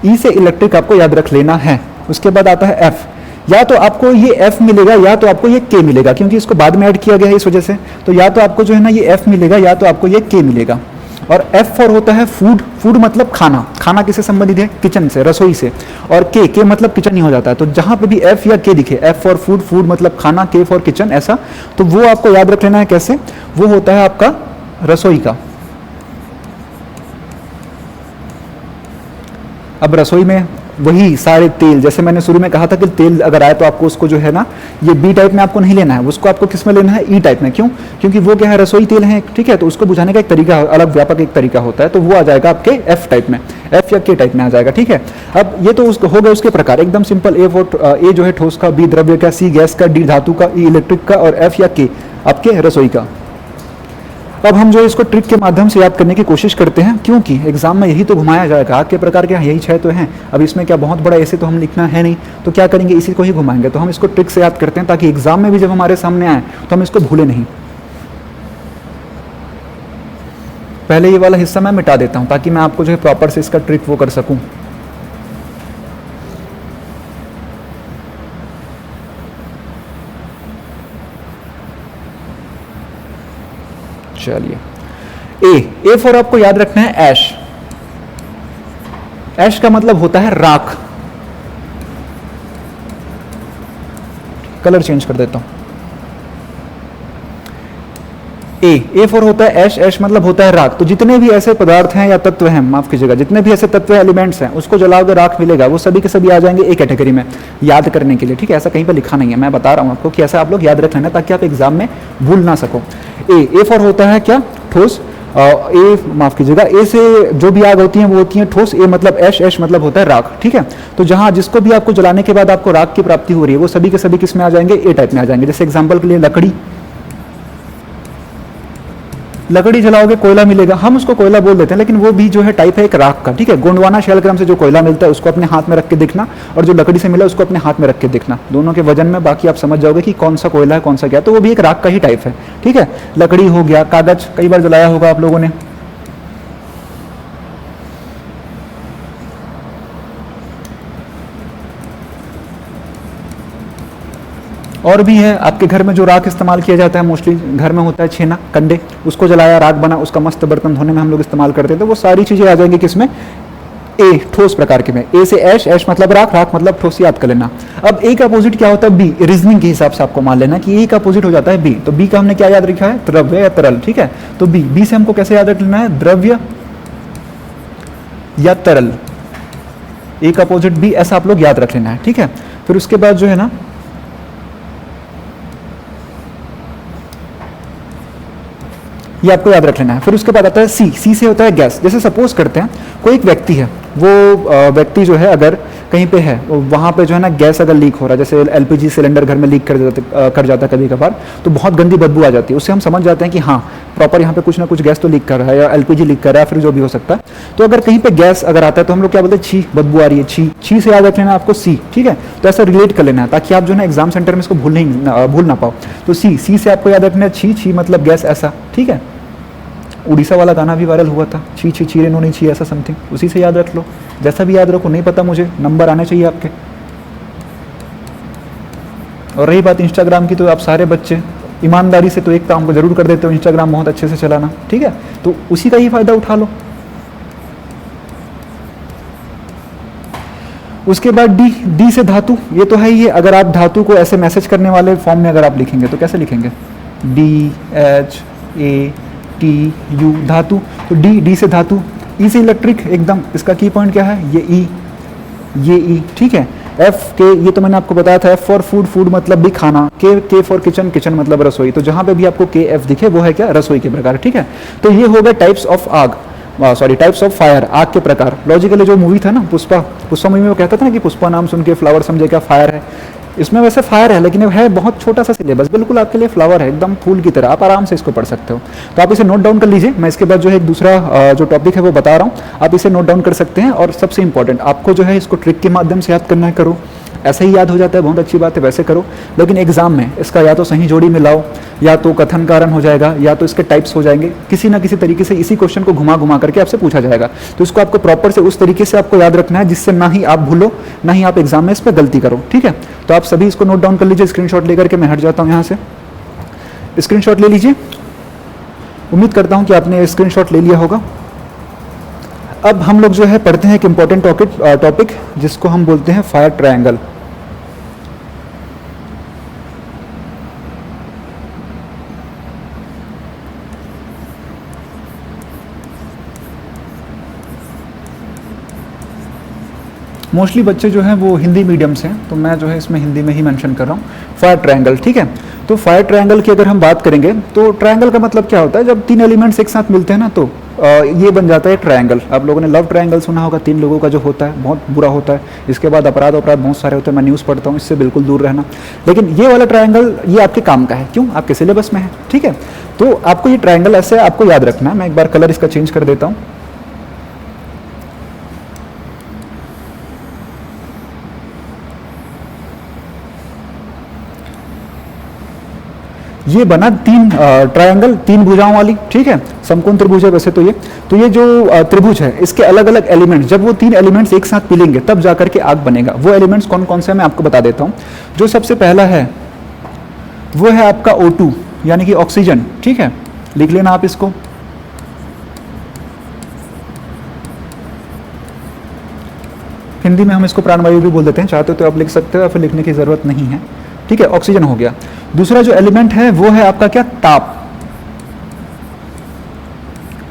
[SPEAKER 1] ई से इलेक्ट्रिक आपको याद रख लेना है। उसके बाद आता है एफ, या तो आपको ये एफ मिलेगा या तो आपको ये के मिलेगा, क्योंकि इसको बाद में ऐड किया गया है इस वजह से, तो या तो आपको जो है ना ये एफ मिलेगा या तो आपको ये के मिलेगा। और एफ फॉर होता है फूड, फूड मतलब खाना, खाना किससे संबंधित है, किचन से, रसोई से, और के मतलब किचन ही हो जाता है। तो जहां पे भी एफ या के दिखे, एफ फॉर फूड, फूड मतलब खाना, के फॉर किचन, ऐसा, तो वो आपको याद रख लेना है। कैसे? वो होता है आपका रसोई का। अब रसोई में वही सारे तेल, जैसे मैंने शुरू में कहा था कि तेल अगर आए तो आपको उसको जो है ना ये बी टाइप में आपको नहीं लेना है, उसको आपको किस में लेना है, ई टाइप में। क्यों? क्योंकि वो क्या है, रसोई तेल है, ठीक है, तो उसको बुझाने का एक तरीका अलग, व्यापक एक तरीका होता है, तो वो आ जाएगा आपके एफ टाइप में, एफ या के टाइप में आ जाएगा, ठीक है। अब ये तो उसको हो गए उसके प्रकार, एकदम सिंपल। ए जो है ठोस का, बी द्रव्य का, सी गैस का, डी धातु का, ई इलेक्ट्रिक का, और एफ या के आपके रसोई का। अब हम जो इसको ट्रिक के माध्यम से याद करने की कोशिश करते हैं, क्योंकि एग्जाम में यही तो घुमाया जाएगा। आग के प्रकार क्या यही 6 तो हैं, अब इसमें क्या बहुत बड़ा ऐसे तो हम लिखना है नहीं, तो क्या करेंगे, इसी को ही घुमाएंगे। तो हम इसको ट्रिक से याद करते हैं ताकि एग्जाम में भी जब हमारे सामने आए तो हम इसको भूले नहीं। पहले ये वाला हिस्सा मैं मिटा देता हूं ताकि मैं आपको जो है प्रॉपर से इसका ट्रिक वो कर सकूं। चलिए, ए फॉर आपको याद रखना है ऐश। ऐश का मतलब होता है राख। कलर चेंज कर देता हूं। ए फॉर होता है ऐश, ऐश मतलब होता है राख। तो जितने भी ऐसे पदार्थ हैं या तत्व हैं, माफ कीजिएगा, जितने भी ऐसे तत्व एलिमेंट्स हैं उसको जलाओगे राख मिलेगा, वो सभी के सभी आ जाएंगे ए कैटेगरी में याद करने के लिए, ठीक है। ऐसा कहीं पर लिखा नहीं है, मैं बता रहा हूं आपको कि ऐसा आप लोग याद रख लेना ताकि आप एग्जाम में भूल ना सको। ए फॉर होता है क्या, ठोस। ए माफ कीजिएगा, ए से जो भी आग होती है वो होती है ठोस। ए मतलब ऐश, ऐश मतलब होता है राख, ठीक है। तो जहां जिसको भी आपको जलाने के बाद आपको राख की प्राप्ति हो रही है वो सभी के सभी किस में आ जाएंगे, ए टाइप में आ जाएंगे। जैसे एग्जाम्पल के लिए लकड़ी, लकड़ी जलाओगे कोयला मिलेगा, हम उसको कोयला बोल देते हैं, लेकिन वो भी जो है टाइप है एक राख का, ठीक है। गोंडवाना शैलग्राम से जो कोयला मिलता है उसको अपने हाथ में रख के देखना, और जो लकड़ी से मिला उसको अपने हाथ में रख के देखना, दोनों के वजन में बाकी आप समझ जाओगे कि कौन सा कोयला है कौन सा क्या, तो वो भी एक राख का ही टाइप है, ठीक है। लकड़ी हो गया, कागज कई बार जलाया होगा आप लोगों ने, और भी है आपके घर में जो राख इस्तेमाल किया जाता है, मोस्टली घर में होता है छेना, कंडे, उसको जलाया, राख बना, उसका मस्त बर्तन धोने में हम लोग इस्तेमाल करते हैं। तो वो सारी चीजें आ जाएंगी किसमें, ए ठोस प्रकार के में। ए से ऐश, ऐश मतलब राख, राख मतलब ठोस, याद कर लेना। अब ए का अपोजिट क्या होता है, बी। रीजनिंग के हिसाब से आपको मान लेना कि ए का अपोजिट हो जाता है बी। तो बी का हमने क्या याद रखा है, द्रव्य या तरल, ठीक है। तो बी से हमको कैसे याद रख लेना है, द्रव्य या तरल। ए का अपोजिट बी, ऐसा आप लोग याद रख लेना है, ठीक है। फिर उसके बाद जो है ना ये आपको याद रख लेना है। फिर उसके बाद आता है सी। सी से होता है गैस। जैसे सपोज करते हैं कोई एक व्यक्ति है, वो व्यक्ति जो है अगर कहीं पे है, वहाँ पे जो है ना गैस अगर लीक हो रहा है, जैसे एलपीजी सिलेंडर घर में लीक कर जाता है कभी कभार, तो बहुत गंदी बदबू आ जाती है। उससे हम समझ जाते हैं कि हाँ प्रॉपर यहाँ पे कुछ ना कुछ गैस तो लीक कर रहा है, या एलपीजी लीक कर रहा है, फिर जो भी हो सकता है। तो अगर कहीं पे गैस अगर आता है तो हम लोग क्या बोलते हैं, छी, बदबू आ रही है, छी। छी से याद रख लेना आपको सी, ठीक है। तो ऐसा रिलेट कर लेना है ताकि आप जो है एग्जाम सेंटर में इसको भूल ना पाओ। तो सी से आपको याद रखना है छी, छी मतलब गैस, ऐसा, ठीक है। उड़ीसा वाला गाना भी वायरल हुआ था, छी छी चीरे नो नहीं छी, ऐसा समथिंग, उसी से याद रख लो। जैसा भी याद रखो, नहीं पता मुझे, नंबर आने चाहिए आपके। और रही बात इंस्टाग्राम की, तो आप सारे बच्चे ईमानदारी से तो एक काम को जरूर कर देते हो, इंस्टाग्राम बहुत अच्छे से चलाना, ठीक है। तो उसी का ही फायदा उठा लो। उसके बाद डी। डी से धातु, ये तो है ही है। अगर आप धातु को ऐसे मैसेज करने वाले फॉर्म में अगर आप लिखेंगे तो कैसे लिखेंगे, DHA TU, धातु। तो डी से धातु। ई से इलेक्ट्रिक, एकदम इसका की पॉइंट क्या है, ये ई, ठीक है। एफ के, ये तो मैंने आपको बताया था, एफ फॉर फूड, फूड मतलब भी खाना। के फॉर किचन, किचन मतलब रसोई। तो जहां पे भी आपको के एफ दिखे वो है क्या, रसोई के प्रकार, ठीक है। तो ये हो गए टाइप्स ऑफ आग, टाइप्स ऑफ फायर, आग के प्रकार। लॉजिकली जो मूवी था ना पुष्पा मूवी में वो कहता था ना कि पुष्पा नाम सुन के फ्लावर समझे क्या फायर है। इसमें वैसे फायर है लेकिन है बहुत छोटा सा सिलेबस, बिल्कुल आपके लिए फ्लावर है, एकदम फूल की तरह, आप आराम से इसको पढ़ सकते हो। तो आप इसे नोट डाउन कर लीजिए। मैं इसके बाद जो है एक दूसरा जो टॉपिक है वो बता रहा हूँ, आप इसे नोट डाउन कर सकते हैं। और सबसे इंपॉर्टेंट आपको जो है इसको ट्रिक के माध्यम से याद करना है, करो। ऐसे ही याद हो जाता है, बहुत अच्छी बात है, वैसे करो। लेकिन एग्जाम में इसका या तो सही जोड़ी मिलाओ, या तो कथन कारण हो जाएगा, या तो इसके टाइप्स हो जाएंगे, किसी ना किसी तरीके से इसी क्वेश्चन को घुमा घुमा करके आपसे पूछा जाएगा। तो इसको आपको प्रॉपर से उस तरीके से आपको याद रखना है जिससे ना ही आप भूलो, ना ही आप एग्जाम में इस पर गलती करो, ठीक है। तो आप सभी इसको नोट डाउन कर लीजिए, स्क्रीनशॉट लेकर के मैं हट जाता हूँ यहाँ से। स्क्रीनशॉट ले लीजिए, उम्मीद करता हूँ कि आपने स्क्रीनशॉट ले लिया होगा। अब हम लोग जो है पढ़ते हैं एक इंपॉर्टेंट टॉपिक जिसको हम बोलते हैं फायर ट्रायंगल। मोस्टली बच्चे जो हैं वो हिंदी मीडियम से हैं, तो मैं जो है इसमें हिंदी में ही मेंशन कर रहा हूँ, फायर ट्रायंगल, ठीक है। तो फायर ट्रायंगल की अगर हम बात करेंगे तो ट्रायंगल का मतलब क्या होता है, जब 3 एलिमेंट्स एक साथ मिलते हैं ना तो ये बन जाता है ट्रायंगल। आप लोगों ने लव ट्रायंगल सुना होगा, 3 लोगों का जो होता है बहुत बुरा होता है। इसके बाद अपराध बहुत सारे होते हैं, मैं न्यूज़ पढ़ता हूँ, इससे बिल्कुल दूर रहना। लेकिन ये वाला ट्रायंगल ये आपके काम का है, क्यों, आपके सिलेबस में है, ठीक है। तो आपको ये ट्रायंगल ऐसे आपको याद रखना है। मैं एक बार कलर इसका चेंज कर देता हूँ। ये बना 3 ट्रायंगल, 3 भुजाओं वाली, ठीक है, समकोण त्रिभुज है वैसे तो ये। तो ये जो त्रिभुज है इसके अलग अलग एलिमेंट्स, जब वो 3 एलिमेंट्स एक साथ मिलेंगे तब जाकर के आग बनेगा। वो एलिमेंट्स कौन कौन से हैं मैं आपको बता देता हूँ। जो सबसे पहला है वो है आपका O2 यानी कि ऑक्सीजन, ठीक है, लिख लेना आप इसको। हिंदी में हम इसको प्राणवायु भी बोल देते हैं, चाहते हो तो आप लिख सकते हो या फिर लिखने की जरूरत नहीं है, ठीक है, ऑक्सीजन हो गया। दूसरा जो एलिमेंट है वो है आपका क्या, ताप,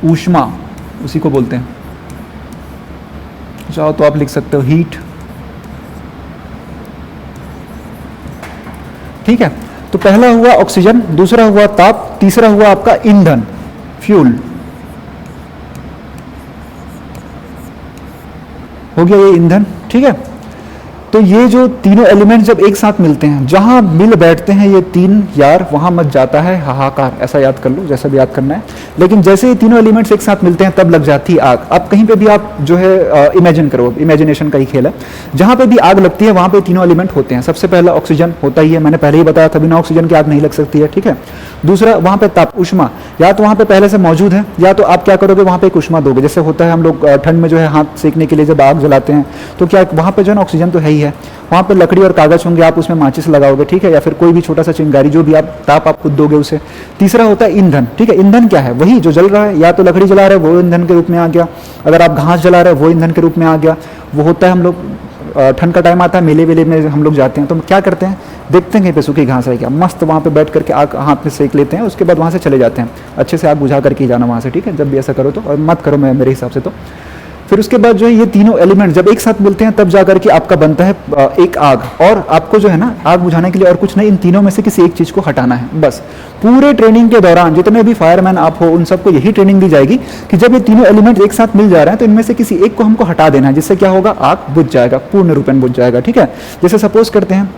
[SPEAKER 1] ऊष्मा उसी को बोलते हैं, चाहो तो आप लिख सकते हो हीट, ठीक है। तो पहला हुआ ऑक्सीजन, दूसरा हुआ ताप, तीसरा हुआ आपका ईंधन, फ्यूल, हो गया ये ईंधन, ठीक है। तो ये जो तीनों एलिमेंट जब एक साथ मिलते हैं, जहां मिल बैठते हैं ये 3 यार, वहां मच जाता है हाहाकार, ऐसा याद कर लो, जैसा भी याद करना है। लेकिन जैसे ये तीनों एलिमेंट्स एक साथ मिलते हैं तब लग जाती है आग। अब कहीं पे भी आप जो है इमेजिन करो, इमेजिनेशन का ही खेल है, जहां पे भी आग लगती है वहां पे तीनों एलिमेंट होते हैं। सबसे पहला ऑक्सीजन होता ही है, मैंने पहले ही बताया था, बिना ऑक्सीजन की आग नहीं लग सकती है, ठीक है। दूसरा वहां पे ताप, ऊष्मा, या तो वहां पे पहले से मौजूद है, या तो आप क्या करोगे वहां पे एक ऊष्मा दोगे। जैसे होता है हम लोग ठंड में जो है हाथ सेकने के लिए जब आग जलाते हैं तो क्या वहां पे जो है ना ऑक्सीजन तो है ही है, वहां पे लकड़ी और कागज होंगे, आप उसमें माचिस लगाओगे, ठीक है, या फिर कोई भी छोटा सा चिंगारी, जो भी आप ताप आप खुद दोगे उसे। तीसरा होता है ईंधन, ठीक है। ईंधन क्या है, वही जो जल रहा है, या तो लकड़ी जला रहे हो वो ईंधन के रूप में आ गया, अगर आप घास जला रहे हो वो ईंधन के रूप में आ गया। वो होता है हम लोग ठंड का टाइम आता है, मेले वेले में हम लोग जाते हैं तो क्या करते हैं, देखते हैं कहीं पे सूखी घास है क्या, मस्त वहाँ पे बैठ करके आग हाथ में सेक लेते हैं, उसके बाद वहाँ से चले जाते हैं। अच्छे से आग बुझा करके ही जाना वहाँ से, ठीक है, जब भी ऐसा करो तो, और मत करो मेरे हिसाब से तो। फिर उसके बाद जो है ये तीनों एलिमेंट जब एक साथ मिलते हैं तब जाकर के आपका बनता है एक आग। और आपको जो है ना आग बुझाने के लिए और कुछ नहीं, इन तीनों में से किसी एक चीज को हटाना है बस। पूरे ट्रेनिंग के दौरान जितने भी फायरमैन आप हो उन सबको यही ट्रेनिंग दी जाएगी कि जब ये तीनों एलिमेंट एक साथ मिल जा रहे हैं तो इनमें से किसी एक को हमको हटा देना है, जिससे क्या होगा, आग बुझ जाएगा, पूर्ण रूपेण बुझ जाएगा, ठीक है। जैसे सपोज करते हैं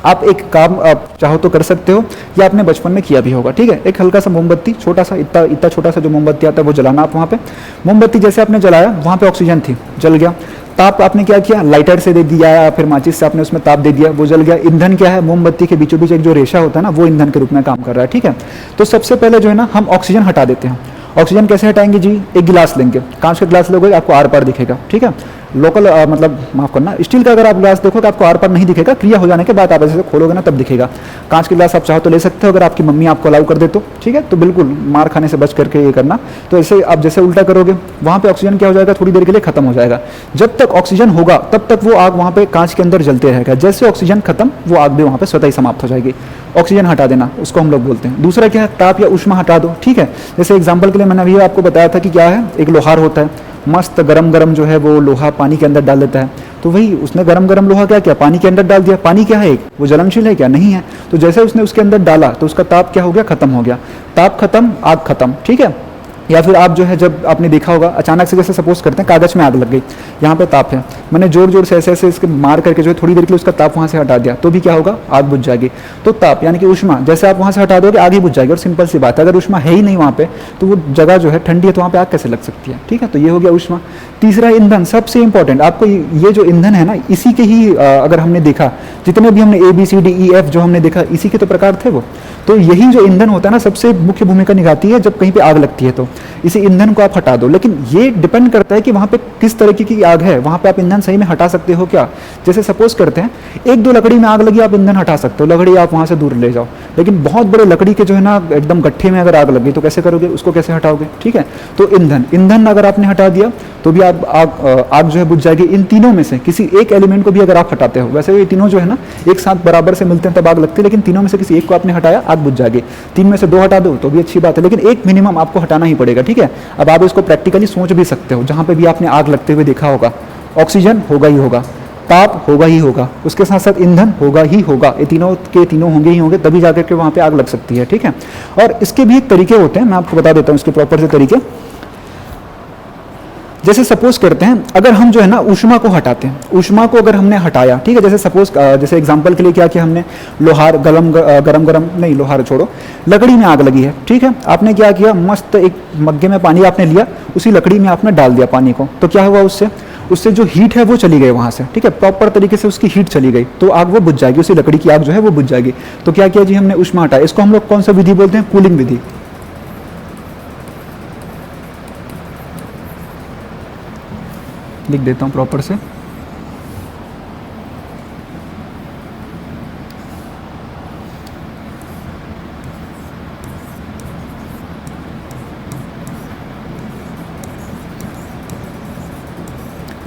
[SPEAKER 1] आप एक काम आप चाहो तो कर सकते हो, या आपने बचपन में किया भी होगा, ठीक है। एक हल्का सा मोमबत्ती, छोटा सा, इतना छोटा सा जो मोमबत्ती आता है वो जलाना आप वहाँ पे। मोमबत्ती जैसे आपने जलाया वहाँ पे ऑक्सीजन थी, जल गया। ताप आपने क्या किया, लाइटर से दे दिया या फिर माचिस से आपने उसमें ताप दे दिया, वो जल गया। ईंधन क्या है, मोमबत्ती के बीचों बीच एक जो रेशा होता है ना, वो ईंधन के रूप में काम कर रहा है, ठीक है। तो सबसे पहले जो है ना हम ऑक्सीजन हटा देते हैं। ऑक्सीजन कैसे हटाएंगे जी, एक गिलास लेंगे, कांच का गिलास लोगे आपको आर पार दिखेगा, ठीक है। लोकल मतलब माफ करना, स्टील का अगर आप गिलास देखोगे आपको आर पार नहीं दिखेगा, क्रिया हो जाने के बाद आप ऐसे खोलोगे ना तब दिखेगा। कांच के गिलास आप चाहो तो ले सकते हो, अगर आपकी मम्मी आपको अलाउ कर दे तो, ठीक है। तो बिल्कुल मार खाने से बच करके ये करना। तो ऐसे आप जैसे उल्टा करोगे वहाँ पे ऑक्सीजन क्या हो जाएगा, थोड़ी देर के लिए खत्म हो जाएगा। जब तक ऑक्सीजन होगा तब तक वो आग वहाँ पे कांच के अंदर जलते रहेगा। जैसे ऑक्सीजन खत्म, वो आग भी वहाँ पे स्वतः ही समाप्त हो जाएगी। ऑक्सीजन हटा देना उसको हम लोग बोलते हैं। दूसरा क्या है, ताप या ऊष्मा हटा दो, ठीक है। जैसे एग्जाम्पल के लिए मैंने अभी आपको बताया था कि क्या है, एक लोहार होता है, मस्त गरम गरम जो है वो लोहा पानी के अंदर डाल देता है, तो वही उसने गरम गरम लोहा क्या किया, पानी के अंदर डाल दिया। पानी क्या है, एक वो ज्वलनशील है क्या, नहीं है। तो जैसे उसने उसके अंदर डाला तो उसका ताप क्या हो गया, खत्म हो गया। ताप खत्म, आग खत्म, ठीक है। या फिर आप जो है जब आपने देखा होगा अचानक से, जैसे सपोज करते हैं कागज में आग लग गई, यहाँ पे ताप है, मैंने जोर जोर से ऐसे ऐसे इसके मार करके जो है थोड़ी देर के लिए उसका ताप वहाँ से हटा दिया, तो भी क्या होगा, आग बुझ जाएगी। तो ताप यानी कि ऊष्मा जैसे आप वहाँ से हटा दोगे आग ही बुझ जाएगी। और सिंपल सी बात है, अगर ऊष्मा है ही नहीं वहाँ पे तो वो जगह जो है ठंडी है, तो वहाँ पे आग कैसे लग सकती है। ठीक है, तो ये हो गया ऊष्मा। तीसरा ईंधन, सबसे इंपॉर्टेंट। आपको ये जो ईंधन है ना, इसी के ही अगर हमने देखा जितने भी हमने ABCDEF जो हमने देखा, इसी के तो प्रकार थे वो। तो यही जो ईंधन होता है ना, सबसे मुख्य भूमिका निभाती है जब कहीं पे आग लगती है। तो इसी ईंधन को आप हटा दो, लेकिन ये डिपेंड करता है कि वहाँ पे किस तरीके की आग है, वहाँ पे आप ईंधन सही में हटा सकते हो क्या। जैसे सपोज करते हैं एक दो लकड़ी में आग लगी, आप ईंधन हटा सकते हो, लकड़ी आप वहाँ से दूर ले जाओ। लेकिन बहुत बड़े लकड़ी के जो है ना एकदम गट्ठे में अगर आग लगी तो कैसे करोगे, उसको कैसे हटाओगे। ठीक है, तो ईंधन अगर आपने हटा दिया तो भी आग जो है बुझ जाएगी। इन तीनों में से किसी एक एलिमेंट को भी अगर आप हटाते हो, वैसे ये तीनों जो है ना एक साथ बराबर से मिलते हैं तब आग लगती है, लेकिन तीनों में से किसी एक को आपने हटाया, आग बुझ जाएगी। 3 में से 2 हटा दो तो भी अच्छी बात है, लेकिन एक मिनिमम आपको हटाना ही पड़ेगा। ठीक है, अब आप इसको प्रैक्टिकली सोच भी सकते हो, जहां पे भी आपने आग लगते हुए देखा होगा, ऑक्सीजन होगा ही होगा, ताप होगा ही होगा, उसके साथ साथ ईंधन होगा ही होगा, ये तीनों के तीनों होंगे ही होंगे, तभी जाकर के वहां पे आग लग सकती है। ठीक है, और इसके भी एक तरीके होते हैं, मैं आपको बता देता हूँ इसके प्रॉपर से तरीके। जैसे सपोज करते हैं अगर हम जो है ना ऊष्मा को हटाते हैं, ऊष्मा को अगर हमने हटाया, ठीक है, जैसे सपोज जैसे एग्जांपल के लिए क्या किया हमने, लोहार गरम नहीं, लोहार छोड़ो, लकड़ी में आग लगी है। ठीक है, आपने क्या किया, मस्त एक मग्गे में पानी आपने लिया, उसी लकड़ी में आपने डाल दिया पानी को, तो क्या हुआ, उससे जो हीट है वो चली गई वहां से। ठीक है, प्रॉपर तरीके से उसकी हीट चली गई, तो आग वो बुझ जाएगी, उसी लकड़ी की आग जो है वो बुझ जाएगी। तो क्या किया जी, हमने ऊष्मा हटाया। इसको हम लोग कौन सा विधि बोलते हैं, कूलिंग विधि। लिख देता हूं प्रॉपर से।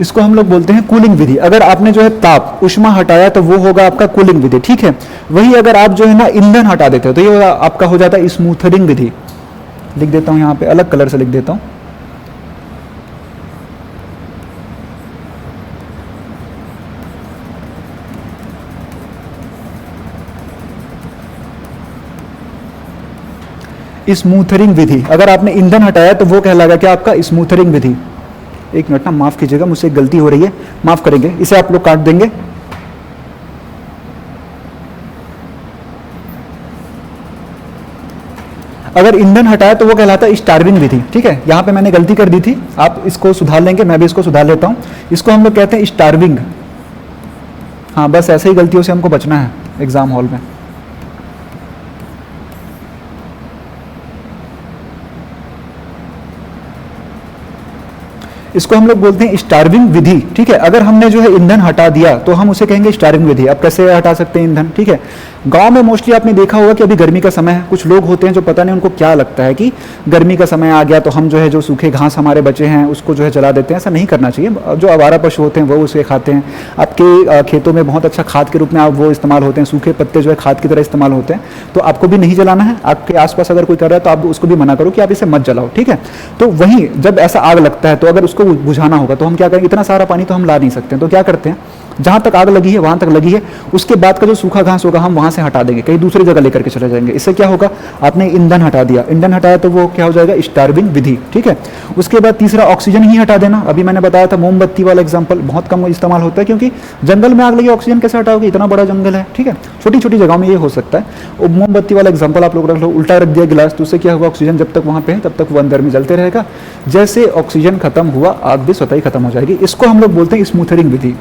[SPEAKER 1] इसको हम लोग बोलते हैं कूलिंग विधि। अगर आपने जो है ताप ऊष्मा हटाया तो वो होगा आपका कूलिंग विधि। ठीक है, वही अगर आप जो है ना ईंधन हटा देते हो तो ये आपका हो जाता है स्मूथरिंग विधि। लिख देता हूं यहाँ पे, अलग कलर से लिख देता हूं। स्मूथरिंग विधि। अगर आपने ईंधन हटाया तो वो कहलाएगा क्या, आपका स्मूथरिंग विधि। एक मिनट ना, माफ कीजिएगा, मुझसे एक गलती हो रही है, माफ करेंगे, इसे आप लोग काट देंगे। अगर ईंधन हटाया तो वो कहलाता है स्टार्विंग विधि। ठीक है, यहां पे मैंने गलती कर दी थी, आप इसको सुधार लेंगे, मैं भी इसको सुधार लेता हूं। इसको हम लोग कहते हैं स्टार्विंग। हाँ, बस ऐसे ही गलतियों से हमको बचना है एग्जाम हॉल में। इसको हम लोग बोलते हैं स्टार्विंग विधि। ठीक है, अगर हमने जो है ईंधन हटा दिया तो हम उसे कहेंगे स्टार्विंग विधि। अब कैसे हटा सकते हैं ईंधन, ठीक है, गांव में मोस्टली आपने देखा होगा कि अभी गर्मी का समय है, कुछ लोग होते हैं जो पता नहीं उनको क्या लगता है कि गर्मी का समय आ गया तो हम जो है जो सूखे घास हमारे बचे हैं उसको जो है जला देते हैं। ऐसा नहीं करना चाहिए। जो आवारा पशु होते हैं वो उसे खाते हैं। आपके खेतों में बहुत अच्छा खाद के रूप में आप वो इस्तेमाल होते हैं, सूखे पत्ते जो है खाद की तरह इस्तेमाल होते हैं, तो आपको भी नहीं जलाना है। आपके आसपास अगर कोई कर रहा है तो आप उसको भी मना करो कि आप इसे मत जलाओ। ठीक है, तो वहीं जब ऐसा आग लगता है तो अगर उसको बुझाना होगा तो हम क्या करेंगे, इतना सारा पानी तो हम ला नहीं सकते, तो क्या करते हैं, जहां तक आग लगी है वहां तक लगी है, उसके बाद का जो सूखा घास होगा हम वहां से हटा देंगे, कहीं दूसरी जगह लेकर के चले जाएंगे। इससे क्या होगा, आपने ईंधन हटा दिया, ईंधन हटाया तो वो क्या हो जाएगा, स्टार्विंग विधि। ठीक है, उसके बाद तीसरा ऑक्सीजन ही हटा देना। अभी मैंने बताया था मोमबत्ती वाला एग्जांपल बहुत कम इस्तेमाल होता है, क्योंकि जंगल में आग लगी, ऑक्सीजन कैसे हटाओगे, इतना बड़ा जंगल है। ठीक है, छोटी छोटी जगहों में ये हो सकता है। और मोमबत्ती वाला एग्जाम्पल आप लोग रख लो, उल्टा रख दिया गिलास, तो उससे क्या होगा, ऑक्सीजन जब तक वहां पे है तब तक वो अंदर में जलते रहेगा, जैसे ऑक्सीजन खत्म हुआ आग भी स्वतः ही खत्म हो जाएगी। इसको हम लोग बोलते हैं स्मूथरिंग विधि।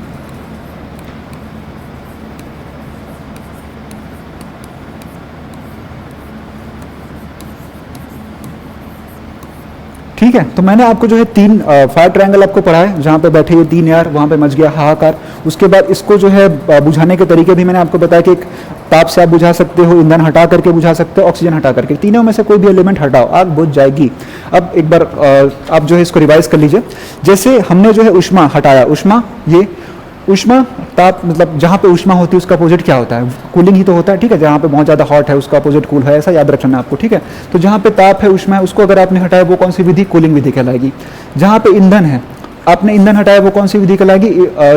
[SPEAKER 1] ठीक है, तो मैंने आपको जो है 3 फायर ट्रायंगल आपको पढ़ा है, जहां पे बैठे ये 3 यार, वहां पे मच गया हाहाकार। उसके बाद इसको जो है बुझाने के तरीके भी मैंने आपको बताया कि एक ताप से आप बुझा सकते हो, ईंधन हटा करके बुझा सकते हो, ऑक्सीजन हटा करके, तीनों में से कोई भी एलिमेंट हटाओ आग बुझ जाएगी। अब एक बार आप जो है इसको रिवाइज कर लीजिए। जैसे हमने जो है ऊष्मा हटाया, ऊष्मा ताप, मतलब जहाँ पे ऊष्मा होती है उसका अपोजिट क्या होता है, कूलिंग ही तो होता है। ठीक है, जहाँ पे बहुत ज़्यादा हॉट है उसका अपोजिट कूल है, ऐसा याद रखना है आपको। ठीक है, तो जहाँ पे ताप है, ऊष्मा है, उसको अगर आपने हटाया वो कौन सी विधि, कूलिंग विधि कहलाएगी। जहाँ पे ईंधन है, आपने ईंधन हटाया वो कौन सी विधि कहलाएगी,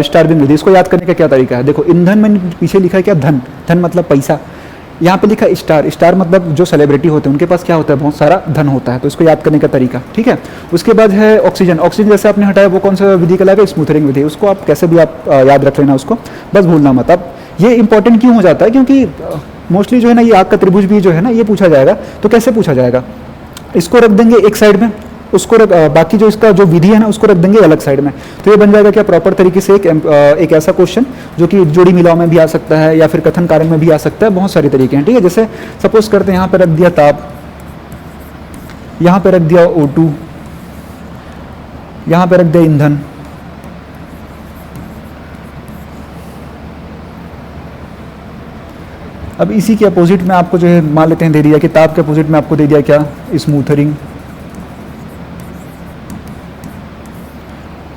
[SPEAKER 1] स्टार्विंग विधि। इसको याद करने का क्या तरीका है, देखो ईंधन में पीछे लिखा है क्या, धन, धन मतलब पैसा, यहाँ पे लिखा स्टार, स्टार मतलब जो सेलिब्रिटी होते हैं उनके पास क्या होता है, बहुत सारा धन होता है, तो इसको याद करने का तरीका, ठीक है। उसके बाद है ऑक्सीजन, ऑक्सीजन जैसे आपने हटाया वो कौन सा विधि कहलाएगा, स्मूथरिंग विधि, उसको आप कैसे भी आप याद रख लेना, उसको बस भूलना मत। अब ये इंपॉर्टेंट क्यों हो जाता है, क्योंकि मोस्टली जो है ना ये आग का त्रिभुज भी जो है ना ये पूछा जाएगा, तो कैसे पूछा जाएगा, इसको रख देंगे एक साइड में, उसको बाकी जो इसका जो विधि है ना उसको रख देंगे अलग साइड में, तो ये बन जाएगा क्या प्रॉपर तरीके से एक ऐसा क्वेश्चन जो कि जोड़ी मिलाओ में भी आ सकता है या फिर कथन कारण में भी आ सकता है, बहुत सारे तरीके हैं, ठीक है। जैसे सपोज करते हैं यहाँ पे रख दिया ताप, यहाँ पे रख दिया O2, यहाँ पे रख दिया ईंधन, अब इसी के अपोजिट में आपको जो है मान लेते हैं दे दिया कि ताप के अपोजिट में आपको दे दिया क्या, स्मूथरिंग,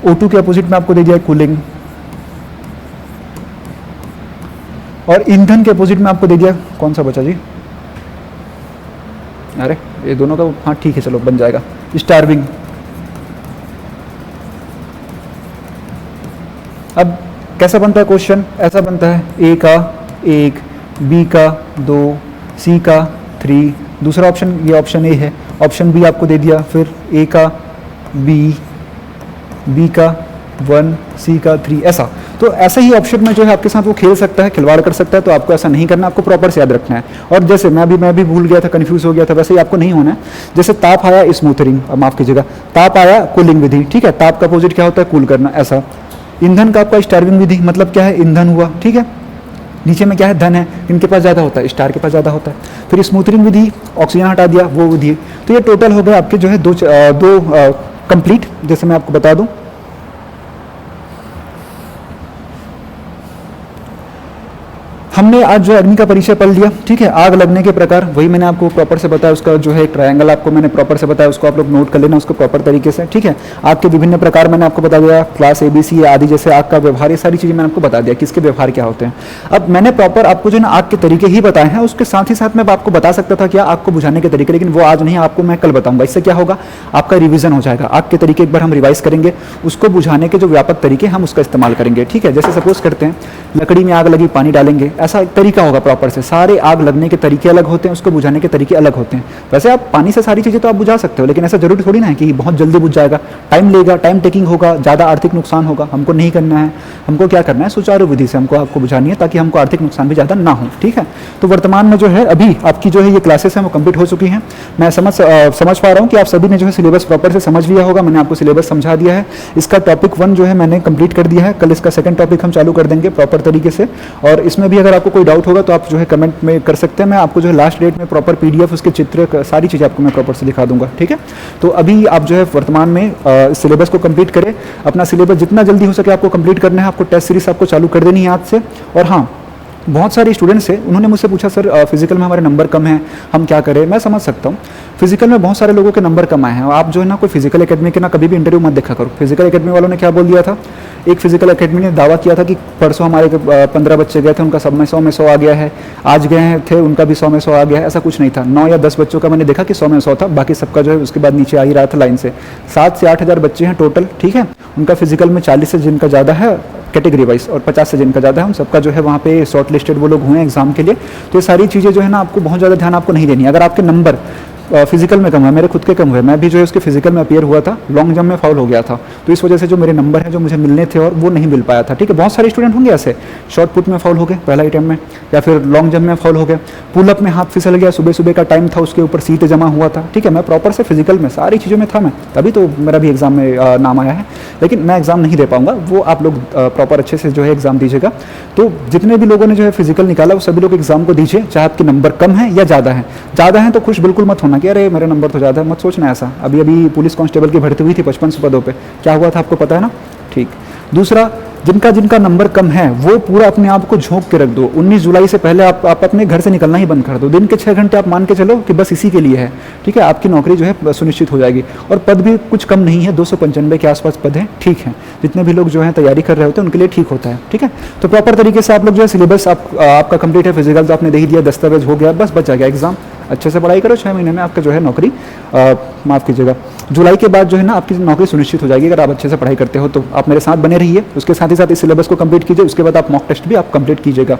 [SPEAKER 1] O2 के अपोजिट में आपको दे दिया कूलिंग, और ईंधन के अपोजिट में आपको दे दिया कौन सा बचा जी, अरे ये दोनों का, हाँ ठीक है चलो बन जाएगा स्टार्विंग। अब कैसा बनता है क्वेश्चन, ऐसा बनता है ए का 1, बी का 2, सी का 3, दूसरा ऑप्शन ये ऑप्शन ए है, ऑप्शन बी आपको दे दिया, फिर ए का बी का 1, सी का 3, ऐसा। तो ऐसे ही ऑप्शन में जो है आपके साथ वो खेल सकता है, खिलवाड़ कर सकता है, तो आपको ऐसा नहीं करना, आपको प्रॉपर से याद रखना है। और जैसे मैं भी भूल गया था, कंफ्यूज हो गया था, वैसे ही आपको नहीं होना है। जैसे ताप आया स्मूथरिंग, माफ कीजिएगा, ताप आया कूलिंग विधि, ठीक है, ताप का अपोजिट क्या होता है, कूल करना, ऐसा। ईंधन का आपका स्टार्विंग विधि, मतलब क्या है, ईंधन हुआ, ठीक है, नीचे में क्या है, धन है, इनके पास ज़्यादा होता है, स्टार के पास ज़्यादा होता है। फिर स्मूथरिंग विधि, ऑक्सीजन हटा दिया, वो विधि। तो ये टोटल हो गए आपके जो है दो कंप्लीट। जैसे मैं आपको बता दूं, हमने आज जो अग्नि का परिचय पढ़ लिया, ठीक है, आग लगने के प्रकार, वही मैंने आपको प्रॉपर से बताया, उसका जो है एक ट्रायंगल आपको मैंने प्रॉपर से बताया, उसको आप लोग नोट कर लेना उसको प्रॉपर तरीके से, ठीक है। आग के विभिन्न प्रकार मैंने आपको बता दिया, क्लास ABC आदि, जैसे आग का व्यवहार, ये सारी चीज़ें मैंने आपको बता दिया किसके व्यवहार क्या होते हैं। अब मैंने प्रॉपर आपको जो है ना आग के तरीके ही बताए हैं, उसके साथ ही साथ मैं आपको बता सकता था क्या आग को बुझाने के तरीके, लेकिन वो आज नहीं, आपको मैं कल बताऊंगा। इससे क्या होगा, आपका रिविजन हो जाएगा, आग के तरीके एक बार हम रिवाइज करेंगे, उसको बुझाने के जो व्यापक तरीके हम उसका इस्तेमाल करेंगे, ठीक है। जैसे सपोज करते हैं लकड़ी में आग लगी, पानी डालेंगे, ऐसा एक तरीका होगा प्रॉपर से। सारे आग लगने के तरीके अलग होते हैं, उसको बुझाने के तरीके अलग होते हैं। वैसे आप पानी से सारी चीज़ें तो आप बुझा सकते हो, लेकिन ऐसा जरूरी थोड़ी ना है कि बहुत जल्दी बुझ जाएगा, टाइम लेगा, टाइम टेकिंग होगा, ज़्यादा आर्थिक नुकसान होगा। हमको नहीं करना है, हमको क्या करना है, सुचारू विधि से हमको आपको बुझानी है, ताकि हमको आर्थिक नुकसान भी ज़्यादा ना हो, ठीक है। तो वर्तमान में जो है अभी आपकी जो है ये क्लासेस हैं वो कंप्लीट हो चुकी हैं। मैं समझ पा रहा हूँ कि आप सभी ने जो है सिलेबस प्रॉपर से समझ लिया होगा। मैंने आपको सिलेबस समझा दिया है, इसका टॉपिक 1 जो है मैंने कंप्लीट कर दिया है। कल इसका सेकंड टॉपिक हम चालू कर देंगे प्रॉपर तरीके से, और इसमें भी अगर आपको कोई डाउट होगा तो आप जो है कमेंट में कर सकते हैं। मैं आपको जो है लास्ट डेट में प्रॉपर PDF उसके चित्र सारी चीज़ें आपको मैं प्रॉपर से दिखा दूंगा, ठीक है। तो अभी आप जो है वर्तमान में सिलेबस को कंप्लीट करें, अपना सिलेबस जितना जल्दी हो सके आपको कंप्लीट करना है। आपको टेस्ट सीरीज आपको चालू कर देनी है आज से। और हाँ, बहुत सारे स्टूडेंट्स हैं, उन्होंने मुझसे पूछा सर फिजिकल में हमारे नंबर कम हैं, हम क्या करें। मैं समझ सकता हूँ, फिजिकल में बहुत सारे लोगों के नंबर कम आए हैं। आप जो है ना कोई फिजिकल एकेडमी के ना कभी भी इंटरव्यू मत देखा करो। फिजिकल एकेडमी वालों ने क्या बोल दिया था, एक फिजिकल एकेडमी ने दावा किया था कि परसों हमारे 15 बच्चे गए थे, उनका सब में 100 में 100 आ गया है। आज गए थे, उनका भी 100 में 100 आ गया है। ऐसा कुछ नहीं था। 9 या 10 बच्चों का मैंने देखा कि 100 में 100 था, बाकी सबका जो है उसके बाद नीचे आ ही रहा था लाइन से। 7 से 8 हज़ार बच्चे हैं टोटल, ठीक है। उनका फिजिकल में 40 से जिनका ज़्यादा है कैटेगरी वाइज, और 50 से जिनका ज़्यादा है उन सबका जो है वहाँ पे शॉर्ट लिस्टेड वो लोग हुए एग्जाम के लिए। तो ये सारी चीज़ें जो है ना आपको बहुत ज़्यादा ध्यान आपको नहीं देनी है। अगर आपके नंबर फिजिकल में कम हुआ, मेरे खुद के कम हुए, मैं भी जो है उसके फिजिकल में अपीयर हुआ था, लॉन्ग जंप में फाउल हो गया था, तो इस वजह से जो मेरे नंबर हैं जो मुझे मिलने थे और वो नहीं मिल पाया था, ठीक है। बहुत सारे स्टूडेंट होंगे ऐसे, शॉर्ट पुट में फाउल हो गए पहला अटेम्प्ट में, या फिर लॉन्ग जंप में फाउल हो गए, पुल अप में हाथ फिसल गया, सुबह सुबह का टाइम था, उसके ऊपर सीट जमा हुआ था, ठीक है। मैं प्रॉपर से फिजिकल में सारी चीज़ों में था मैं, तभी तो मेरा भी एग्जाम में नाम आया है। लेकिन मैं एग्जाम नहीं दे पाऊंगा, वो आप लोग प्रॉपर अच्छे से जो है एग्जाम दीजिएगा। तो जितने भी लोगों ने जो है फिजिकल निकाला वो सभी लोग एग्जाम को दीजिए, चाहे आपके नंबर कम है या ज़्यादा है। ज़्यादा है तो खुश बिल्कुल मत होना कि अरे मेरे नंबर तो ज़्यादा है, मत सोचना ऐसा। अभी पुलिस कांस्टेबल की भर्ती हुई थी 55 पदों पे, क्या हुआ था आपको पता है ना, ठीक। दूसरा, जिनका जिनका नंबर कम है वो पूरा अपने आप को झोंक के रख दो। 19 जुलाई से पहले आप अपने घर से निकलना ही बंद कर दो। दिन के 6 घंटे आप मान के चलो कि बस इसी के लिए है, ठीक है। आपकी नौकरी जो है सुनिश्चित हो जाएगी। और पद भी कुछ कम नहीं है, 295 के आसपास पद हैं, ठीक है। जितने भी लोग जो है तैयारी कर रहे होते हैं उनके लिए ठीक होता है, ठीक है। तो प्रॉपर तरीके से आप लोग जो है सिलेबस आपका कंप्लीट है। फिजिकल तो आपने दे ही दिया, दस्तावेज हो गया, बस बचा गया एग्जाम। अच्छे से पढ़ाई करो, 6 महीने में आपका जो है नौकरी माफ़ कीजिएगा, जुलाई के बाद जो है ना आपकी नौकरी सुनिश्चित हो जाएगी अगर आप अच्छे से पढ़ाई करते हो तो। आप मेरे साथ बने रहिए, उसके साथ ही साथ इस सिलेबस को कंप्लीट कीजिए, उसके बाद आप मॉक टेस्ट भी आप कंप्लीट कीजिएगा।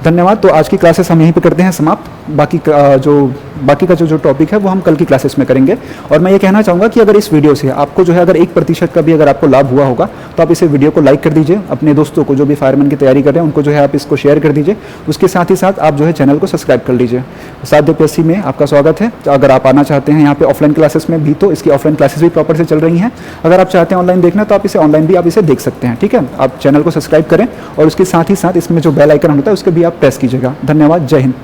[SPEAKER 1] धन्यवाद। तो आज की क्लासेस हम यहीं पे करते हैं समाप्त। बाकी का जो टॉपिक है वो हम कल की क्लासेस में करेंगे। और मैं ये कहना चाहूँगा कि अगर इस वीडियो से आपको जो है अगर 1% का भी अगर आपको लाभ हुआ होगा तो आप इसे वीडियो को लाइक कर दीजिए, अपने दोस्तों को जो भी फायरमैन की तैयारी कर रहे हैं उनको जो है आप इसको शेयर कर दीजिए, उसके साथ ही साथ आप जो है चैनल को सब्सक्राइब कर लीजिए। साध्य पीएससी में आपका स्वागत है। तो अगर आप आना चाहते हैं यहाँ पे ऑफलाइन क्लासेस में भी, तो इसकी ऑफलाइन क्लासेस भी प्रॉपर से चल रही हैं। अगर आप चाहते हैं ऑनलाइन देखना तो आप इसे ऑनलाइन भी आप इसे देख सकते हैं, ठीक है। आप चैनल को सब्सक्राइब करें और उसके साथ ही साथ इसमें जो बेल आइकन होता है उसके भी आप प्रेस कीजिएगा। धन्यवाद। जय हिंद।